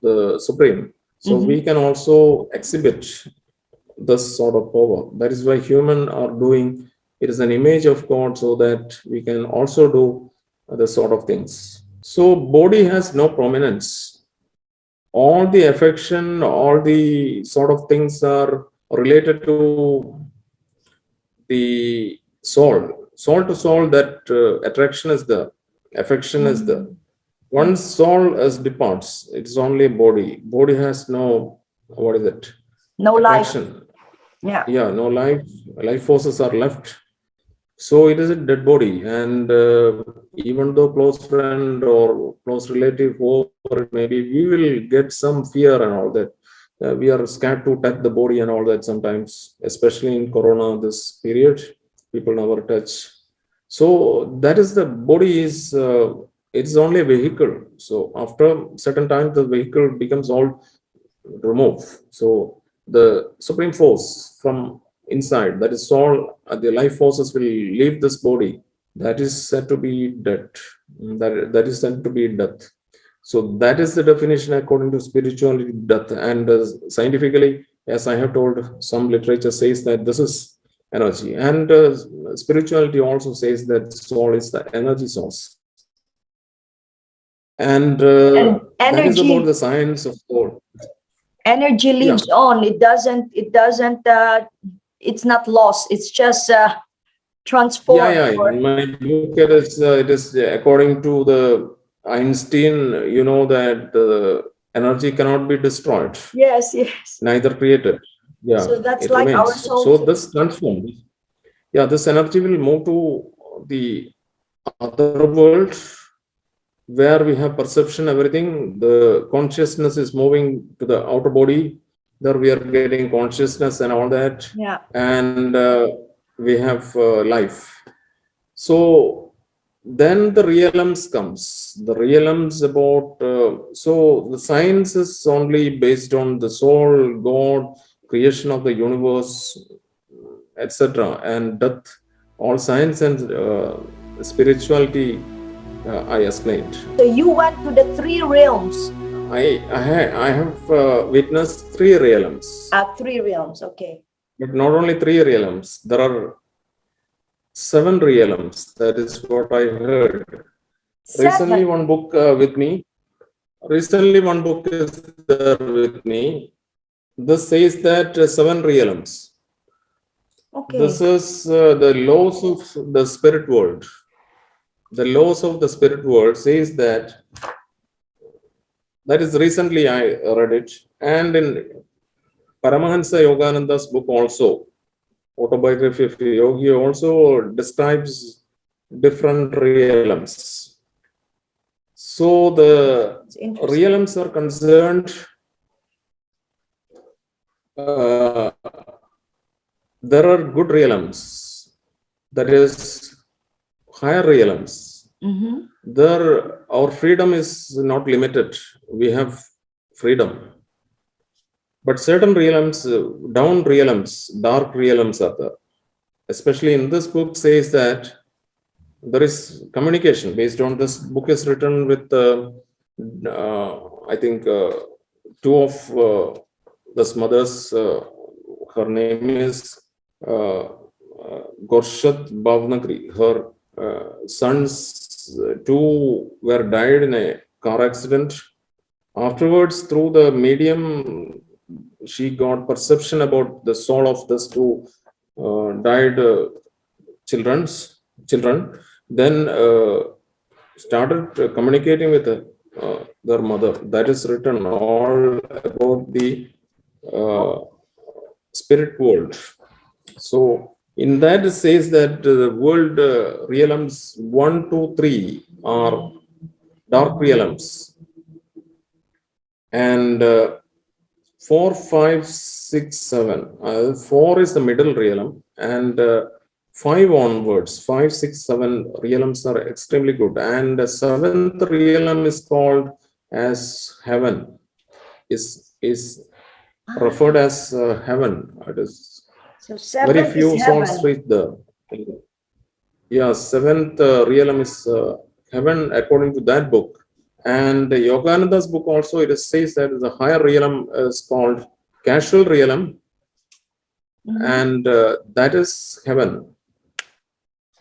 the Supreme. So Mm-hmm. we can also exhibit this sort of power. That is why human are doing. It is an image of God, so that we can also do the sort of things. So body has no prominence. All the affection, all the sort of things are related to the soul to soul. That attraction is there, affection is there. Mm-hmm. Once soul is departs, it's only body. Body has no, what is it? No life. Attraction. Yeah. Yeah, no life. Life forces are left. So it is a dead body, and even though close friend or close relative, whoever it may be, we will get some fear and all that. We are scared to touch the body and all that sometimes, especially in Corona, this period, people never touch. So that is the body is it's only a vehicle. So after certain time, the vehicle becomes all removed. So the supreme force from inside, that is all, the life forces will leave this body. That is said to be death. That is said to be death. So that is the definition according to spirituality, death. And scientifically, as I have told, some literature says that this is energy. And spirituality also says that soul is the energy source. And And that is about energy the science of soul. energy Yeah. lives on. It doesn't it's not lost, it's just transformed. Yeah. In my book, it is according to the Einstein. You know that energy cannot be destroyed, Yes, yes. neither created. Yeah, So that's it like remains. our soul So too. this transforms. Yeah, this energy will move to the other world where we have perception, everything. The consciousness is moving to the outer body. There we are getting consciousness and all that, Yeah. and we have life. So then the realms comes. The realms about so the science is only based on the soul, God, creation of the universe, etc., and death. All science and spirituality I explained. So you went to the three realms. I have witnessed three realms, Three realms, okay. but not only three realms. There are seven realms. That is what I heard. Recently, Seven. one book with me. Recently, one book is there with me. This says that seven realms. Okay. This is the laws of the spirit world. The laws of the spirit world says that is recently I read it, and in Paramahansa Yogananda's book also, autobiography of Yogi, also describes different realms. So the realms are concerned. Uh, there are good realms, that is higher realms. There our freedom is not limited. We have freedom, but certain realms, down realms, dark realms are there. Especially in this book says that there is communication. Based on this book is written with I think two of this mother's, her name is uh, Gorshat Bhavnagri. Her sons, two were died in a car accident. Afterwards, through the medium, she got perception about the soul of these two died children. Then started communicating with their mother. That is written all about the uh, spirit world. So in that it says that the world realms 1, 2, 3 are dark realms, and 4, 5, 6, 7. 4 is the middle realm, and 5 onwards, 5, 6, 7 realms are extremely good. And the seventh realm is called as heaven. Is referred as heaven. It is So very seven few is souls heaven. reach there. Yeah, seventh realm is heaven according to that book. And Yogananda's book also, it says that the higher realm is called casual realm, and that is heaven.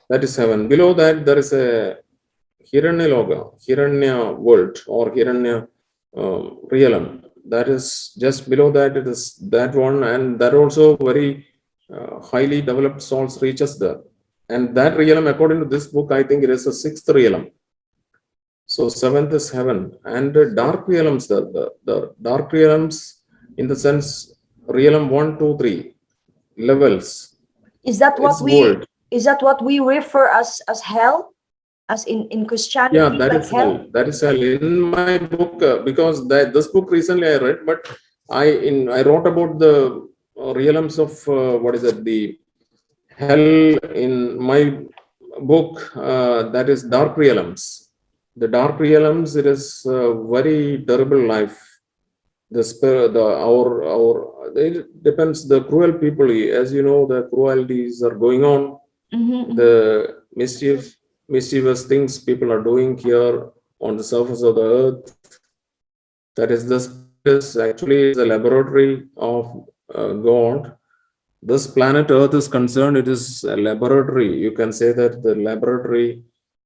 That is heaven. Below that, there is a Hiranya Loga, Hiranya world, or Hiranya realm. That is just below that. It is that one, and that also very highly developed souls reaches there. And that realm, according to this book, I think it is the sixth realm. So seventh is heaven, and dark realms. The dark realms, in the sense, realm 1, 2, 3 levels. Is that what It's world. we refer as hell, as in Christianity? Yeah, that like is hell. That is hell. In my book, because this book recently I read, but I wrote about the realms of what is it, the hell, in my book. That is dark realms. The dark realms, it is very terrible life. The our it depends, the cruel people, as you know, the cruelties are going on. The mischievous things people are doing here on the surface of the earth. That is, this is actually is a laboratory of God. This planet earth is concerned, it is a laboratory. You can say that the laboratory,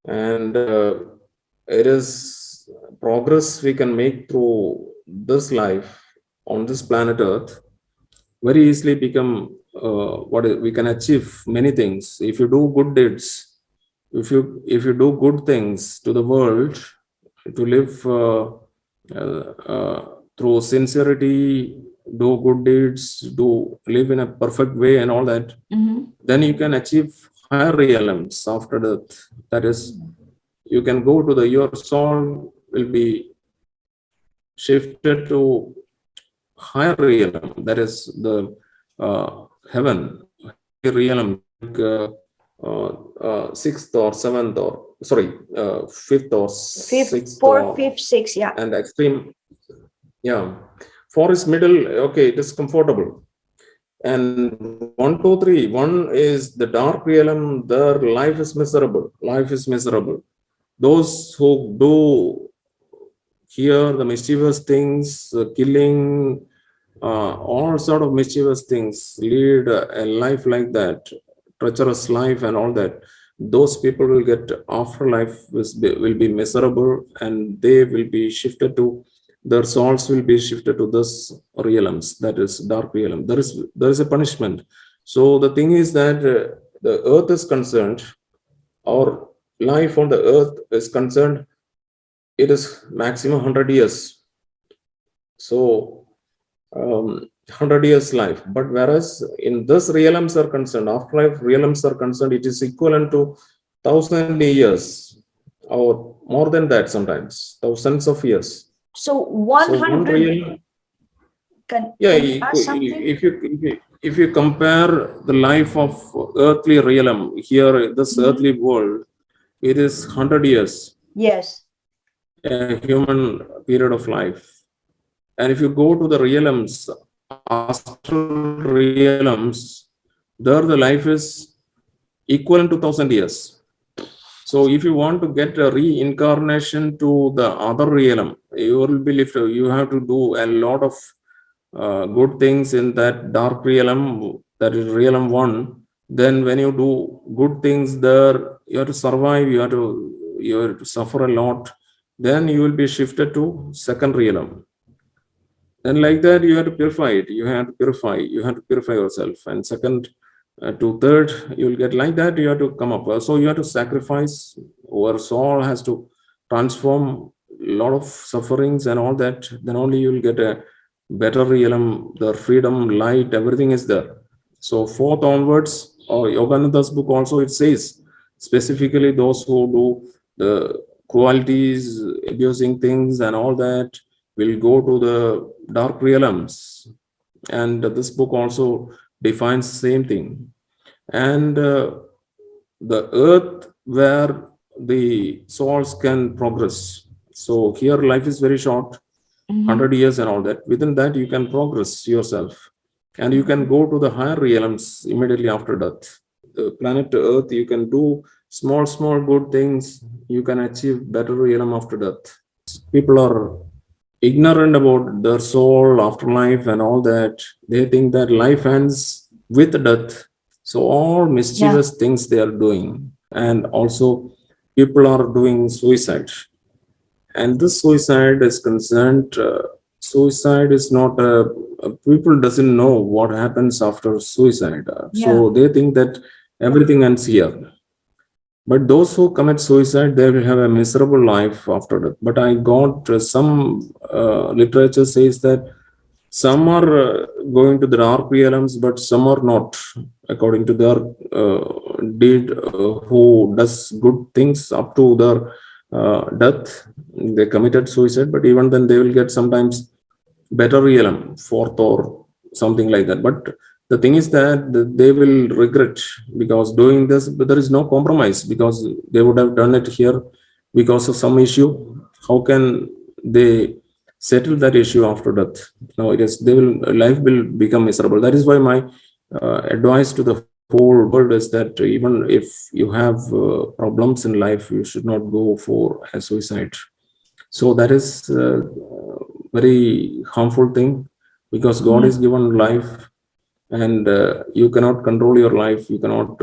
and it is progress we can make through this life on this planet earth very easily become we can achieve many things if you do good deeds. If you do good things to the world, to live through sincerity, do good deeds, do live in a perfect way and all that, then you can achieve higher realms after death. That is, you can go to the, your soul will be shifted to higher realm, that is the heaven, heavenly realm, like sixth or seventh, or sorry, fifth or Fifth, sixth, fourth, or fifth, sixth, yeah. and extreme. Yeah, four is middle. Okay, it is comfortable. And one, two, three. One is the dark realm. Their life is miserable. Life is miserable. Those who do here the mischievous things, killing, all sort of mischievous things, lead a life like that, treacherous life and all that. Those people will get afterlife will be miserable, and they will be shifted to, their souls will be shifted to this realms, that is dark realm. There is a punishment. So the thing is that the earth is concerned, our life on the earth is concerned, it is maximum 100 years. So 100 years life. But whereas in this realms are concerned, afterlife realms are concerned, it is equivalent to 1,000 years, or more than that, sometimes thousands of years. So So one 100, real, can, yeah, can you ask something? if you compare the life of earthly realm here, this earthly world, it is 100 years, Yes. a human period of life. And if you go to the realms, astral realms, there the life is equivalent to 1,000 years. So if you want to get a reincarnation to the other realm, you will be lifted. You have to do a lot of good things in that dark realm, that is realm one. Then when you do good things there, you have to survive. You have to suffer a lot. Then you will be shifted to second realm. And like that, you have to purify it. You have to purify yourself. And second to third, you will get like that. You have to come up. So you have to sacrifice. Our soul has to transform a lot of sufferings and all that. Then only you will get a better realm. The freedom, light, everything is there. So fourth onwards, or Yogananda's book also, it says specifically those who do the cruelties, abusing things and all that will go to the dark realms. And this book also defines the same thing. And the earth where the souls can progress. So here life is very short, 100 years and all that. Within that, you can progress yourself, and you can go to the higher realms immediately after death. The planet Earth, you can do small good things. You can achieve better realm after death. People are ignorant about their soul, afterlife, and all that. They think that life ends with death. So all mischievous things they are doing, and also people are doing suicide. And this suicide is concerned. Suicide is not people doesn't know what happens after suicide. So they think that everything ends here. But those who commit suicide, they will have a miserable life after that. But I got some literature says that some are going to the dark realms, but some are not, according to their deed, who does good things up to their death. They committed suicide, but even then they will get sometimes better realm, fourth or something like that. But the thing is that they will regret, because doing this, but there is no compromise, because they would have done it here because of some issue. How can they settle that issue after death? No, it is, they will, life will become miserable. That is why my advice to the whole world is that even if you have problems in life, you should not go for a suicide. So that is very harmful thing, because God is given life, and you cannot control your life. You cannot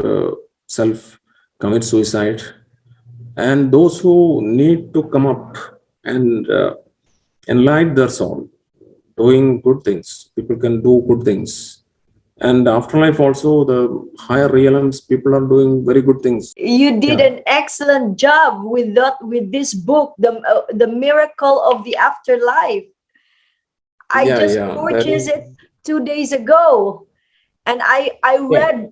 self commit suicide. And those who need to come up and enlighten their soul, doing good things, people can do good things. And afterlife also, the higher realms, people are doing very good things. You did Yeah, an excellent job with that, with this book, the miracle of the afterlife. I yeah, just yeah. That purchased is, it 2 days ago, and I yeah, read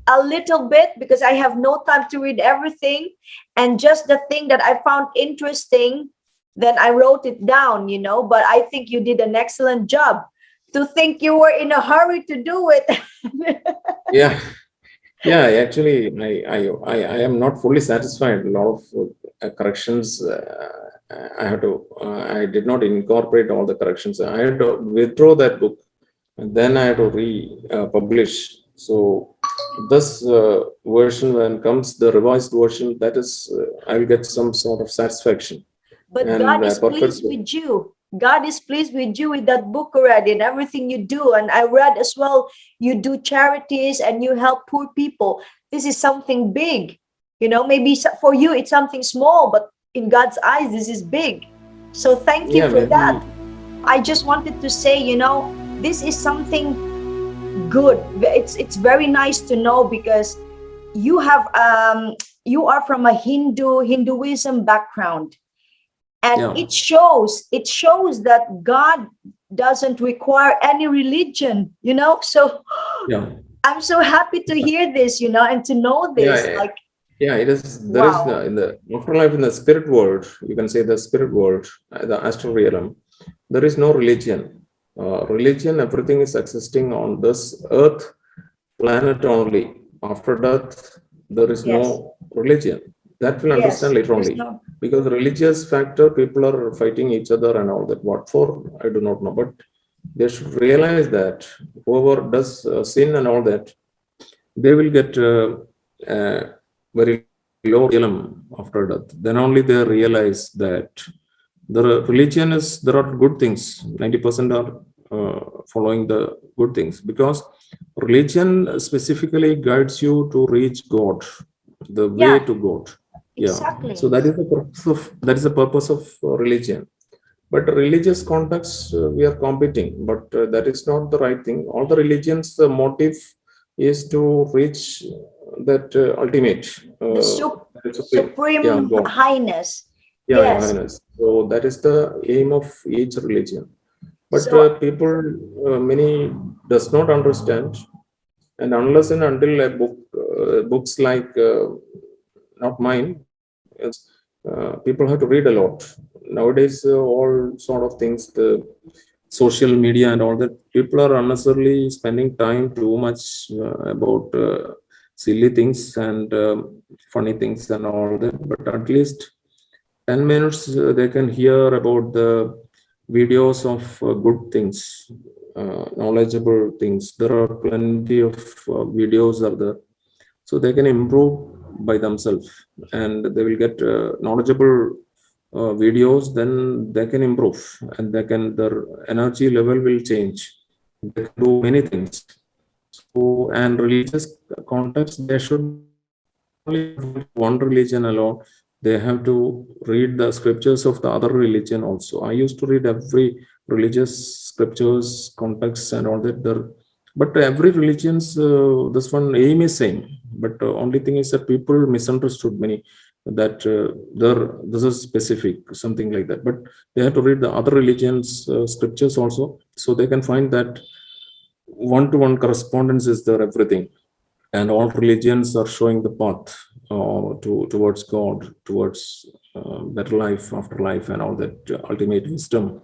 a little bit because I have no time to read everything, and just the thing that I found interesting, then I wrote it down, but I think you did an excellent job. To think you were in a hurry to do it. yeah, yeah. Actually, I am not fully satisfied. A lot of corrections. I have to. I did not incorporate all the corrections. I had to withdraw that book, and then I had to republish. So this version, when comes the revised version, that is, I will get some sort of satisfaction But and God is perfect. pleased with you. God is pleased with you with that book already and everything you do. And I read as well, you do charities and you help poor people. This is something big. Maybe for you it's something small, but in God's eyes, this is big. So thank you Yeah, for maybe. that. I just wanted to say, this is something good. It's very nice to know because you have you are from a Hinduism background, and Yeah, it shows that God doesn't require any religion, so yeah, I'm so happy to hear this, and to know yeah, this, like, yeah. It is. There is wow. in the afterlife, in the spirit world. You can say the spirit world, the astral realm. There is no religion. Religion, everything is existing on this earth planet only. After death, there is Yes, no religion. That will understand yes, later there's only. no. Because religious factor, people are fighting each other and all that. What for? I do not know. But they should realize that whoever does sin and all that, they will get very low realm after death. Then only they realize that the religion is, there are good things. 90% are following the good things, because religion specifically guides you to reach God, the way Yeah, to God. Yeah. So exactly. that is the purpose of religion. But religious context, we are competing, but that is not the right thing. All the religions, the motive is to reach that ultimate, The that is supreme. Yeah, supreme God. highness. Yeah, Your Yes. Highness. So that is the aim of each religion. But So people, many does not understand, and unless and until a books like not mine, people have to read a lot nowadays. All sort of things, the social media and all that, people are unnecessarily spending time too much about silly things and funny things and all that. But at least 10 minutes they can hear about the videos of good things, knowledgeable things. There are plenty of videos are there, so they can improve by themselves, and they will get knowledgeable videos. Then they can improve, and they can, their energy level will change. They can do many things. So, and religious context, they should not only conform to one religion alone. They have to read the scriptures of the other religion also. I used to read every religious scriptures, context, and all that. There, but every religion's this one aim is same. But only thing is that people misunderstood many, that there, this is specific something like that. But they have to read the other religions scriptures also, so they can find that one-to-one correspondence is there, everything. And all religions are showing the path towards God, towards better life, afterlife, and all that, ultimate wisdom,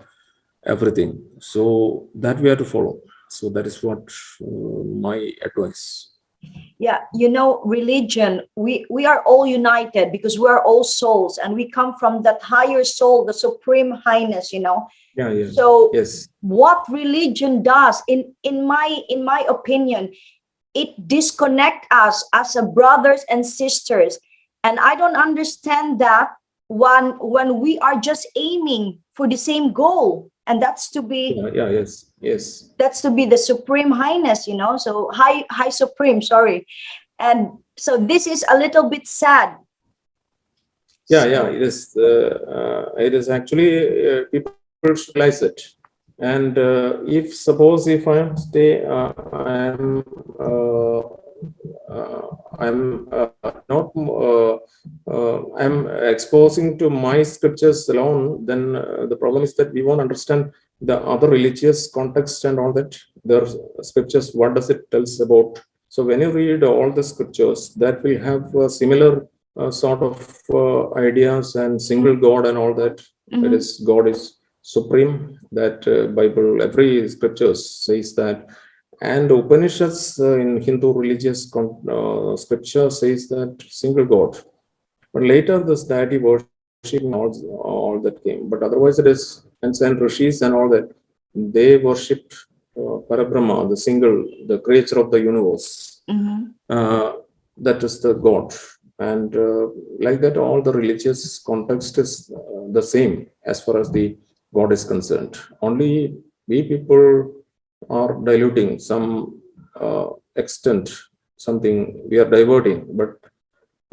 everything. So that we have to follow. So that is what my advice. yeah, religion, we are all united because we are all souls and we come from that higher soul, the supreme highness. Yeah, yeah, So yes, what religion does, in my opinion, it disconnect us as a brothers and sisters, and I don't understand that when we are just aiming for the same goal, and yeah, yeah, yes, yes, that's to be the supreme highness, so high supreme, sorry. And so this is a little bit sad. yeah, yeah. So It is. It is actually, people should realize it. And if suppose if I'm stay, I'm not I'm exposing to my scriptures alone, then the problem is that we won't understand the other religious context and all that. Their scriptures, what does it tells about? So when you read all the scriptures, that will have similar sort of ideas and single God and all that. That is, God is supreme. That Bible, every scripture says that, and Upanishads in Hindu religious scripture says that single God. But later this deity worship all that came. But otherwise it is, and rishis and all that, they worshipped Parabrahma, the single, the creator of the universe. That is the God. And like that, all the religious context is the same as far as the God is concerned. Only we people are diluting some extent, something we are diverting, but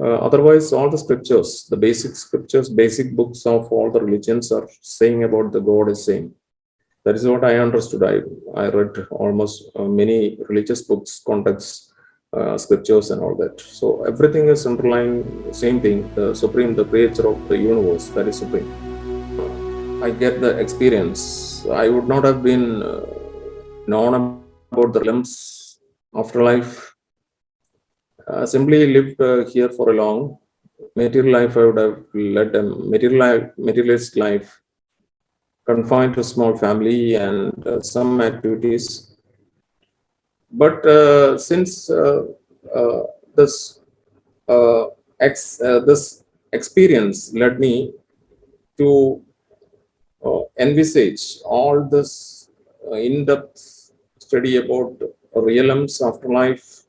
otherwise, all the scriptures, the basic scriptures, basic books of all the religions are saying about the God is same. That is what I understood. I read almost many religious books, contexts, scriptures, and all that. So everything is underlying the same thing: the supreme, the creator of the universe, that is supreme. I get the experience. I would not have been known about the realms, afterlife. Simply lived here for a long material life. I would have led a materialist life, confined to small family and some activities. But since uh, this this experience led me to envisage all this in-depth study about realms, afterlife,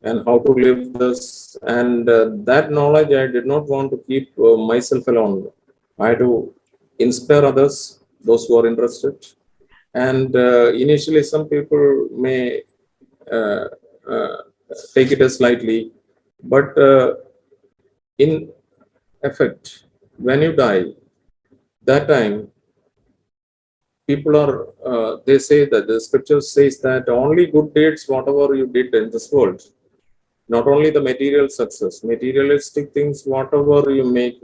and how to live this. And that knowledge I did not want to keep myself alone. I had to inspire others, those who are interested. And initially, some people may uh, uh, take it as lightly, but in effect, when you die, that time people are they say that the scripture says that only good deeds, whatever you did in this world, not only the material success, materialistic things, whatever you make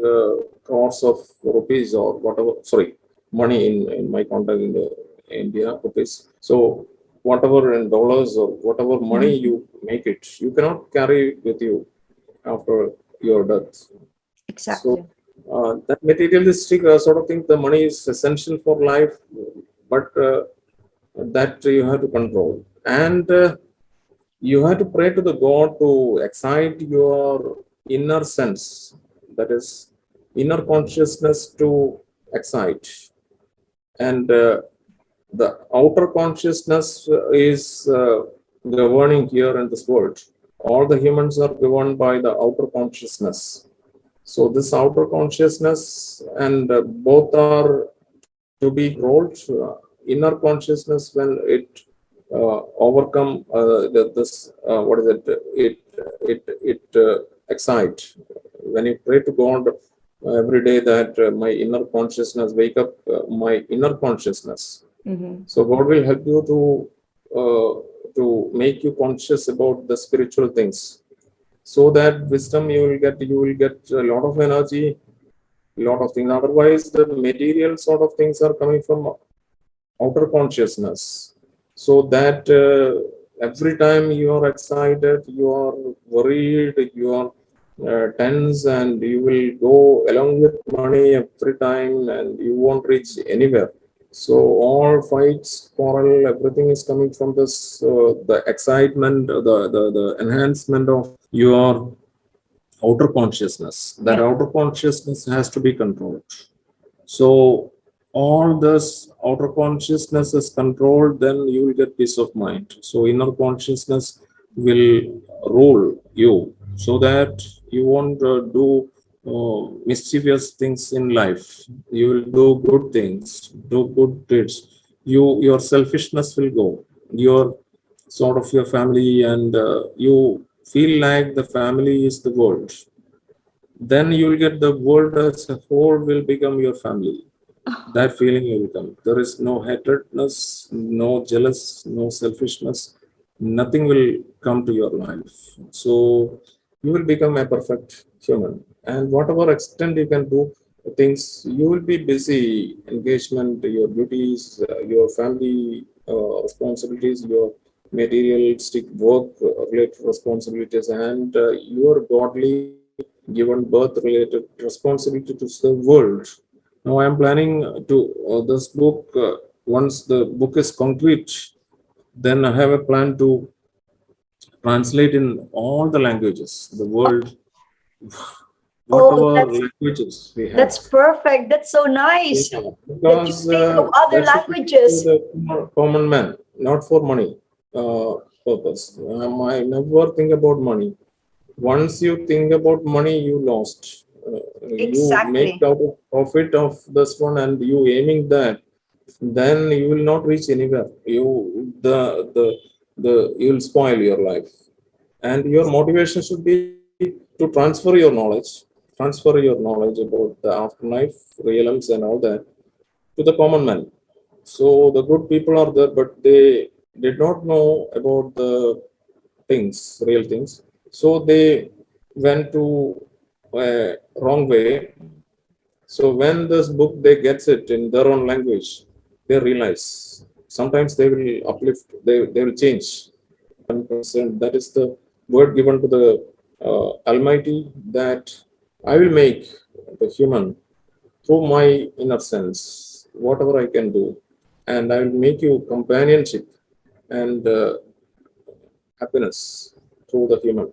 crores of rupees or whatever, sorry, money in my contact in the India, rupees. So whatever in dollars or whatever money you make it, you cannot carry with you after your death. So Exactly. that materialistic sort of thing, the money is essential for life, but that you have to control. And you have to pray to the God to excite your inner sense, that is inner consciousness to excite. And the outer consciousness is governing here in this world. All the humans are governed by the outer consciousness. So this outer consciousness and both are to be controlled. Inner consciousness, when it overcome this what is it? It excite. When you pray to God every day that my inner consciousness wake up, my inner consciousness. So God will help you to make you conscious about the spiritual things. So that wisdom you will get a lot of energy, lot of things. Otherwise, the material sort of things are coming from outer consciousness. So that every time you are excited, you are worried, you are tense, and you will go along with money every time, and you won't reach anywhere. So all fights, quarrel, everything is coming from this the excitement, the enhancement of your outer consciousness. That outer consciousness has to be controlled. So all this outer consciousness is controlled, then you will get peace of mind. So inner consciousness will rule you, so that you won't do mischievous things in life. You will do good things, do good deeds. Your selfishness will go, your sort of your family, and you feel like the family is the world. Then you will get the world as a whole will become your family. That feeling will come. There is no hatredness, no jealous, no selfishness. Nothing will come to your life. So you will become a perfect human. And whatever extent you can do things, you will be busy, engagement, your duties, your family responsibilities, your materialistic work related responsibilities, and your godly given birth related responsibility to the world. Now I am planning to this book. Once the book is concrete, then I have a plan to translate in all the languages, the world, Oh, whatever languages we have. that's perfect. That's so nice Yeah, that you because think of other that should be for languages. the common man, not for money purpose. I never think about money. Once you think about money, you lost. You make Exactly. out of profit of this one, and you aiming that, then you will not reach anywhere. The you will spoil your life, and your motivation should be to transfer your knowledge about the afterlife, realms, and all that to the common man. So the good people are there, but they did not know about the things, real things. So they went to a wrong way. So when this book they gets it in their own language, they realize sometimes they will uplift, they will change 1%. That is the word given to the Almighty, that I will make the human through my inner sense, whatever I can do, and I will make you companionship and happiness through the human.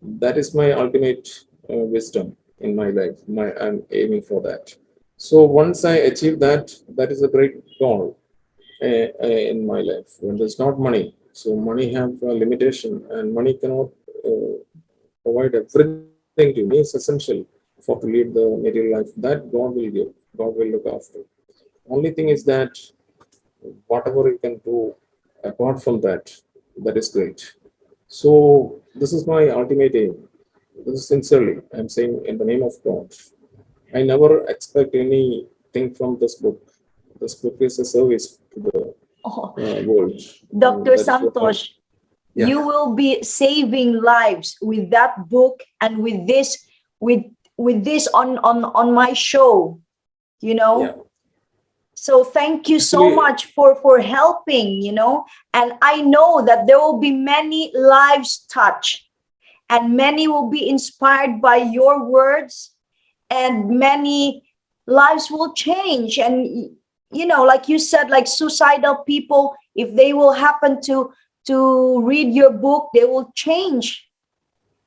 That is my ultimate wisdom in my life. I'm aiming for that. So once I achieve that, that is a great goal in my life. When there's not money, so money have a limitation, and money cannot uh, provide everything to me. Is essential for to lead the material life that God will give. God will look after. Only thing is that whatever you can do apart from that, that is great. So this is my ultimate aim. This is sincerely, I'm saying in the name of God. I never expect anything from this book. This book is a service to the Oh, world. Dr. That is what I. Santosh, Yeah, you will be saving lives with that book and with with this on my show, you yeah. know. So thank you so Actually, much for helping, and I know that there will be many lives touched and many will be inspired by your words, and many lives will change. And like you said, like suicidal people, if they will happen to read your book, they will change,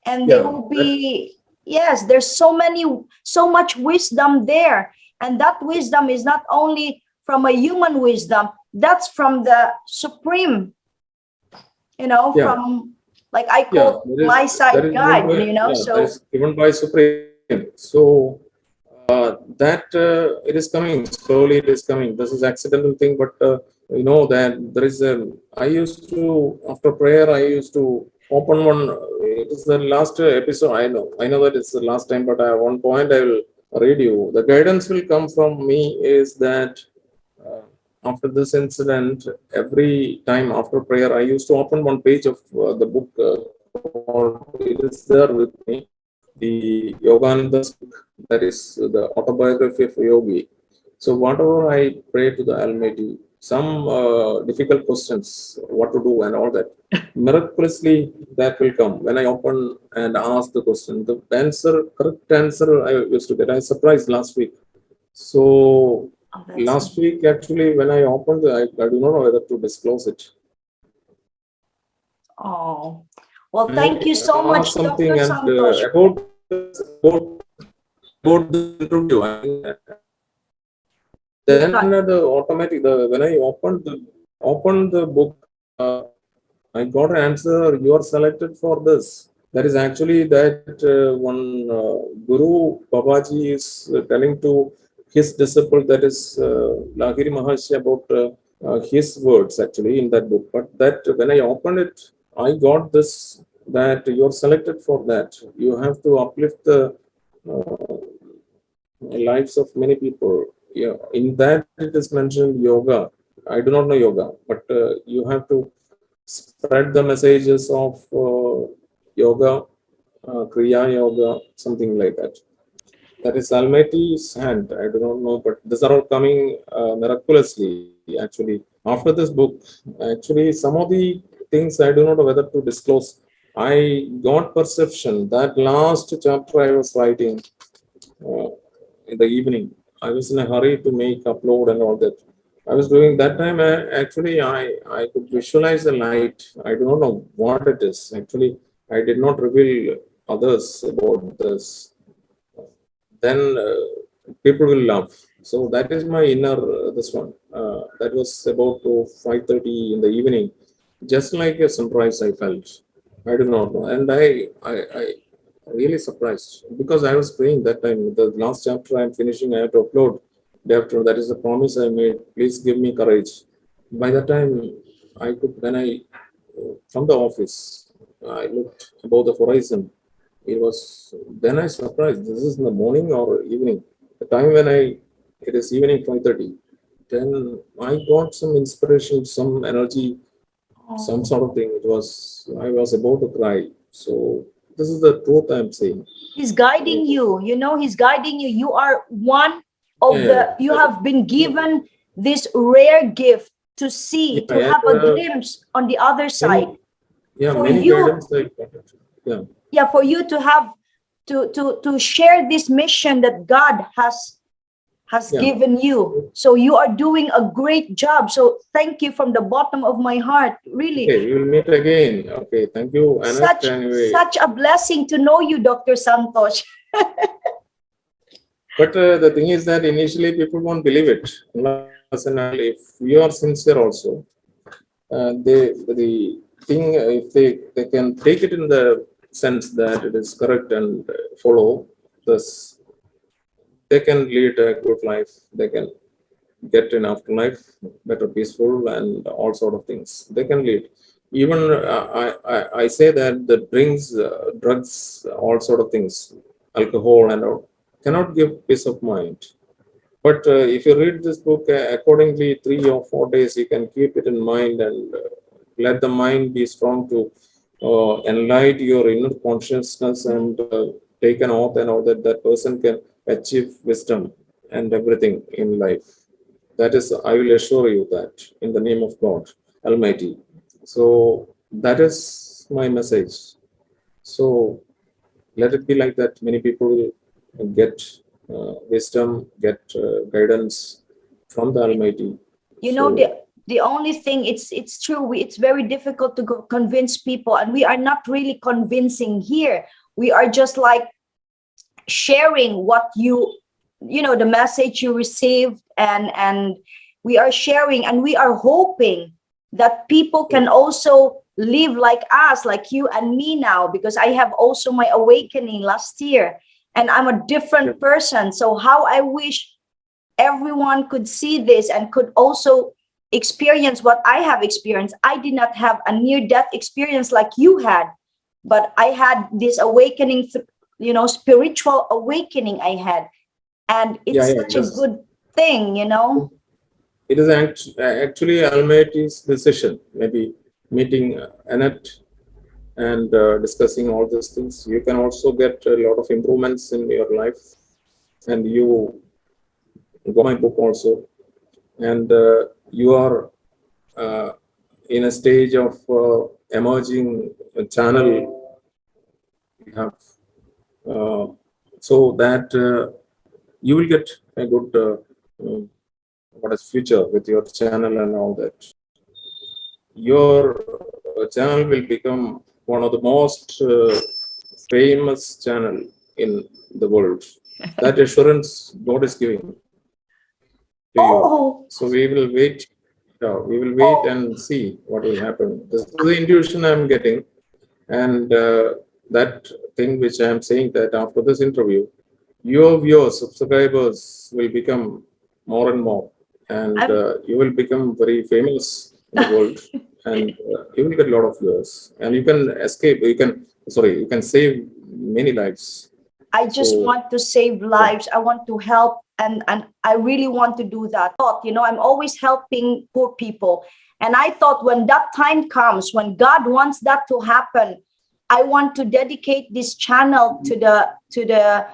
and they yeah, will that, be, yes, there's so much wisdom there. And that wisdom is not only from a human wisdom, that's from the supreme, yeah, from, like, I yeah. call my That side is given God, by, yeah, that so. is given by Supreme. So that it is coming slowly. It is coming. This is accidental thing, but that there is a. I used to, after prayer, I used to open one. It is the last episode. I know that it's the last time, but at one point I will read you. The guidance will come from me is that uh, after this incident, every time after prayer, I used to open one page of the book called. It is there with me, the Yogananda's book, that is the autobiography of Yogi. So whatever I pray to the Almighty, some difficult questions, what to do and all that, miraculously that will come when I open and ask the question. The correct answer I used to get. I was surprised last week. So Oh, that's last week actually when I opened, I do not know whether to disclose it. Oh, well, thank I you so much, asked Dr. something and Santosh. about this interview. I think then Right. the automatic the when I opened the book, I got an answer. You are selected for this. That is actually that one Guru Babaji is telling to his disciple, that is Lahiri Maharshi, about his words actually in that book. But that when I opened it, I got this, that you are selected for that. You have to uplift the uh, lives of many people. Yeah, in that it is mentioned yoga. I do not know yoga, but you have to spread the messages of yoga, kriya yoga, something like that. That is Almighty's hand. I do not know, but these are all coming miraculously. Actually, after this book, actually, some of the things I do not know whether to disclose. I got perception that last chapter I was writing uh, in the evening. I was in a hurry to make upload and all that. I was doing that time. I could visualize the light. I do not know what it is. Actually, I did not reveal others about this. Then people will laugh. So that is my inner this one. That was about 5:30 in the evening, just like a sunrise. I felt. I do not know, and I really surprised because I was praying that time. The last chapter I'm finishing, I have to upload. Day after that is the promise I made. Please give me courage. By that time, I could when I from the office, I looked above the horizon. It was then I surprised. This is in the morning or evening. The time when it is evening 5:30. Then I got some inspiration, some energy, some Oh, sort of thing. It was I was about to cry. So this is the truth I'm saying. he's So guiding you. You know, he's guiding you. You are one of yeah, the, you that have been is, given this rare gift to see, yeah, to and have a glimpse on the other many side. yeah For many you, guidance I got it. Yeah, yeah, for you to have to share this mission that God has yeah. given you. So you are doing a great job. So thank you from the bottom of my heart. Really, Okay, we will meet again. Okay, thank you, Anat. Anyway, such a blessing to know you, Dr. Santosh. but the thing is that initially people won't believe it unless and until if you are sincere also. They the thing if they can take it in the sense that it is correct and follow this, they can lead a good life. They can get an afterlife better, peaceful, and all sort of things they can lead. Even I say that the drinks, drugs, all sort of things, alcohol and all, cannot give peace of mind. But if you read this book accordingly, 3 or 4 days, you can keep it in mind and let the mind be strong to enlighten your inner consciousness and take an oath and all that. That person can achieve wisdom and everything in life. That is, I will assure you that in the name of God Almighty. So that is my message. So let it be like that. Many people will get wisdom, get guidance from the Almighty. You So know, the only thing, it's true, it's very difficult to convince people, and we are not really convincing here. We are just like sharing what you know, the message you received, and we are sharing, and we are hoping that people can also live like us, like you and me now, because I have also my awakening last year, and I'm a yeah, different person. So how I wish everyone could see this and could also experience what I have experienced. I did not have a near death experience like you had, but I had this awakening, you know, spiritual awakening I had. And yeah, it's yeah. such a good thing, you know. It is actually Almighty's decision. Maybe meeting Annette and discussing all these things, you can also get a lot of improvements in your life. And you got my book also, and you are uh, in a stage of emerging channel we have, uh, so that you will get a good uh, what is future with your channel and all that. Your channel will become one of the most famous channel in the world. That assurance God is giving to you. Oh, So we will wait. We will wait oh, and see what will happen. This is the intuition I'm getting, and that thing which I am saying, that after this interview, your viewers, subscribers will become more and more, and I'm you will become very famous in the world, and you will get a lot of viewers, and you can escape. You can, sorry, you can save many lives. I just So, want to save yeah. lives. I want to help, and I really want to do that. I'm always helping poor people. And I thought when that time comes, when God wants that to happen, I want to dedicate this channel to the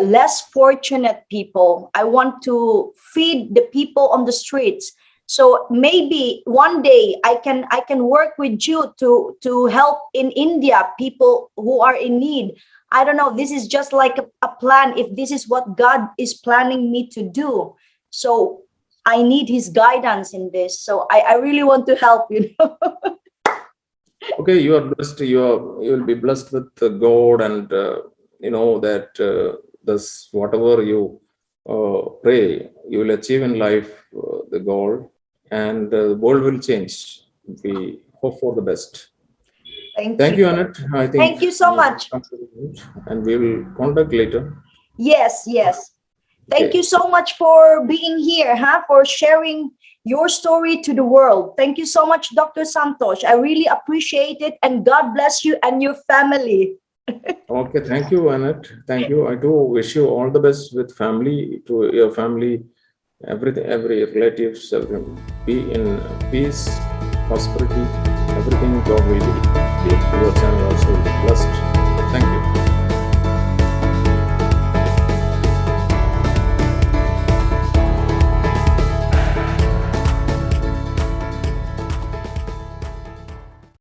less fortunate people. I want to feed the people on the streets. So maybe one day I can work with you to help in India people who are in need. I don't know. This is just like a plan. If this is what God is planning me to do, so I need His guidance in this. So I really want to help you. Okay, you are blessed. You will be blessed with God, and you know that this whatever you pray, you will achieve in life the goal, and the world will change. We hope for the best. Thank Thank you. you, Annette. I think Thank you so we have much. come to the end, and we will contact later. Yes, yes. Thank you Okay. so much for being here, for sharing your story to the world. Thank you so much, Dr. Santosh. I really appreciate it, and God bless you and your family. Okay. Thank you, Annette. Thank you. I do wish you all the best with family, to your family, everything, every relatives, everyone. Be in peace, prosperity, everything God will be.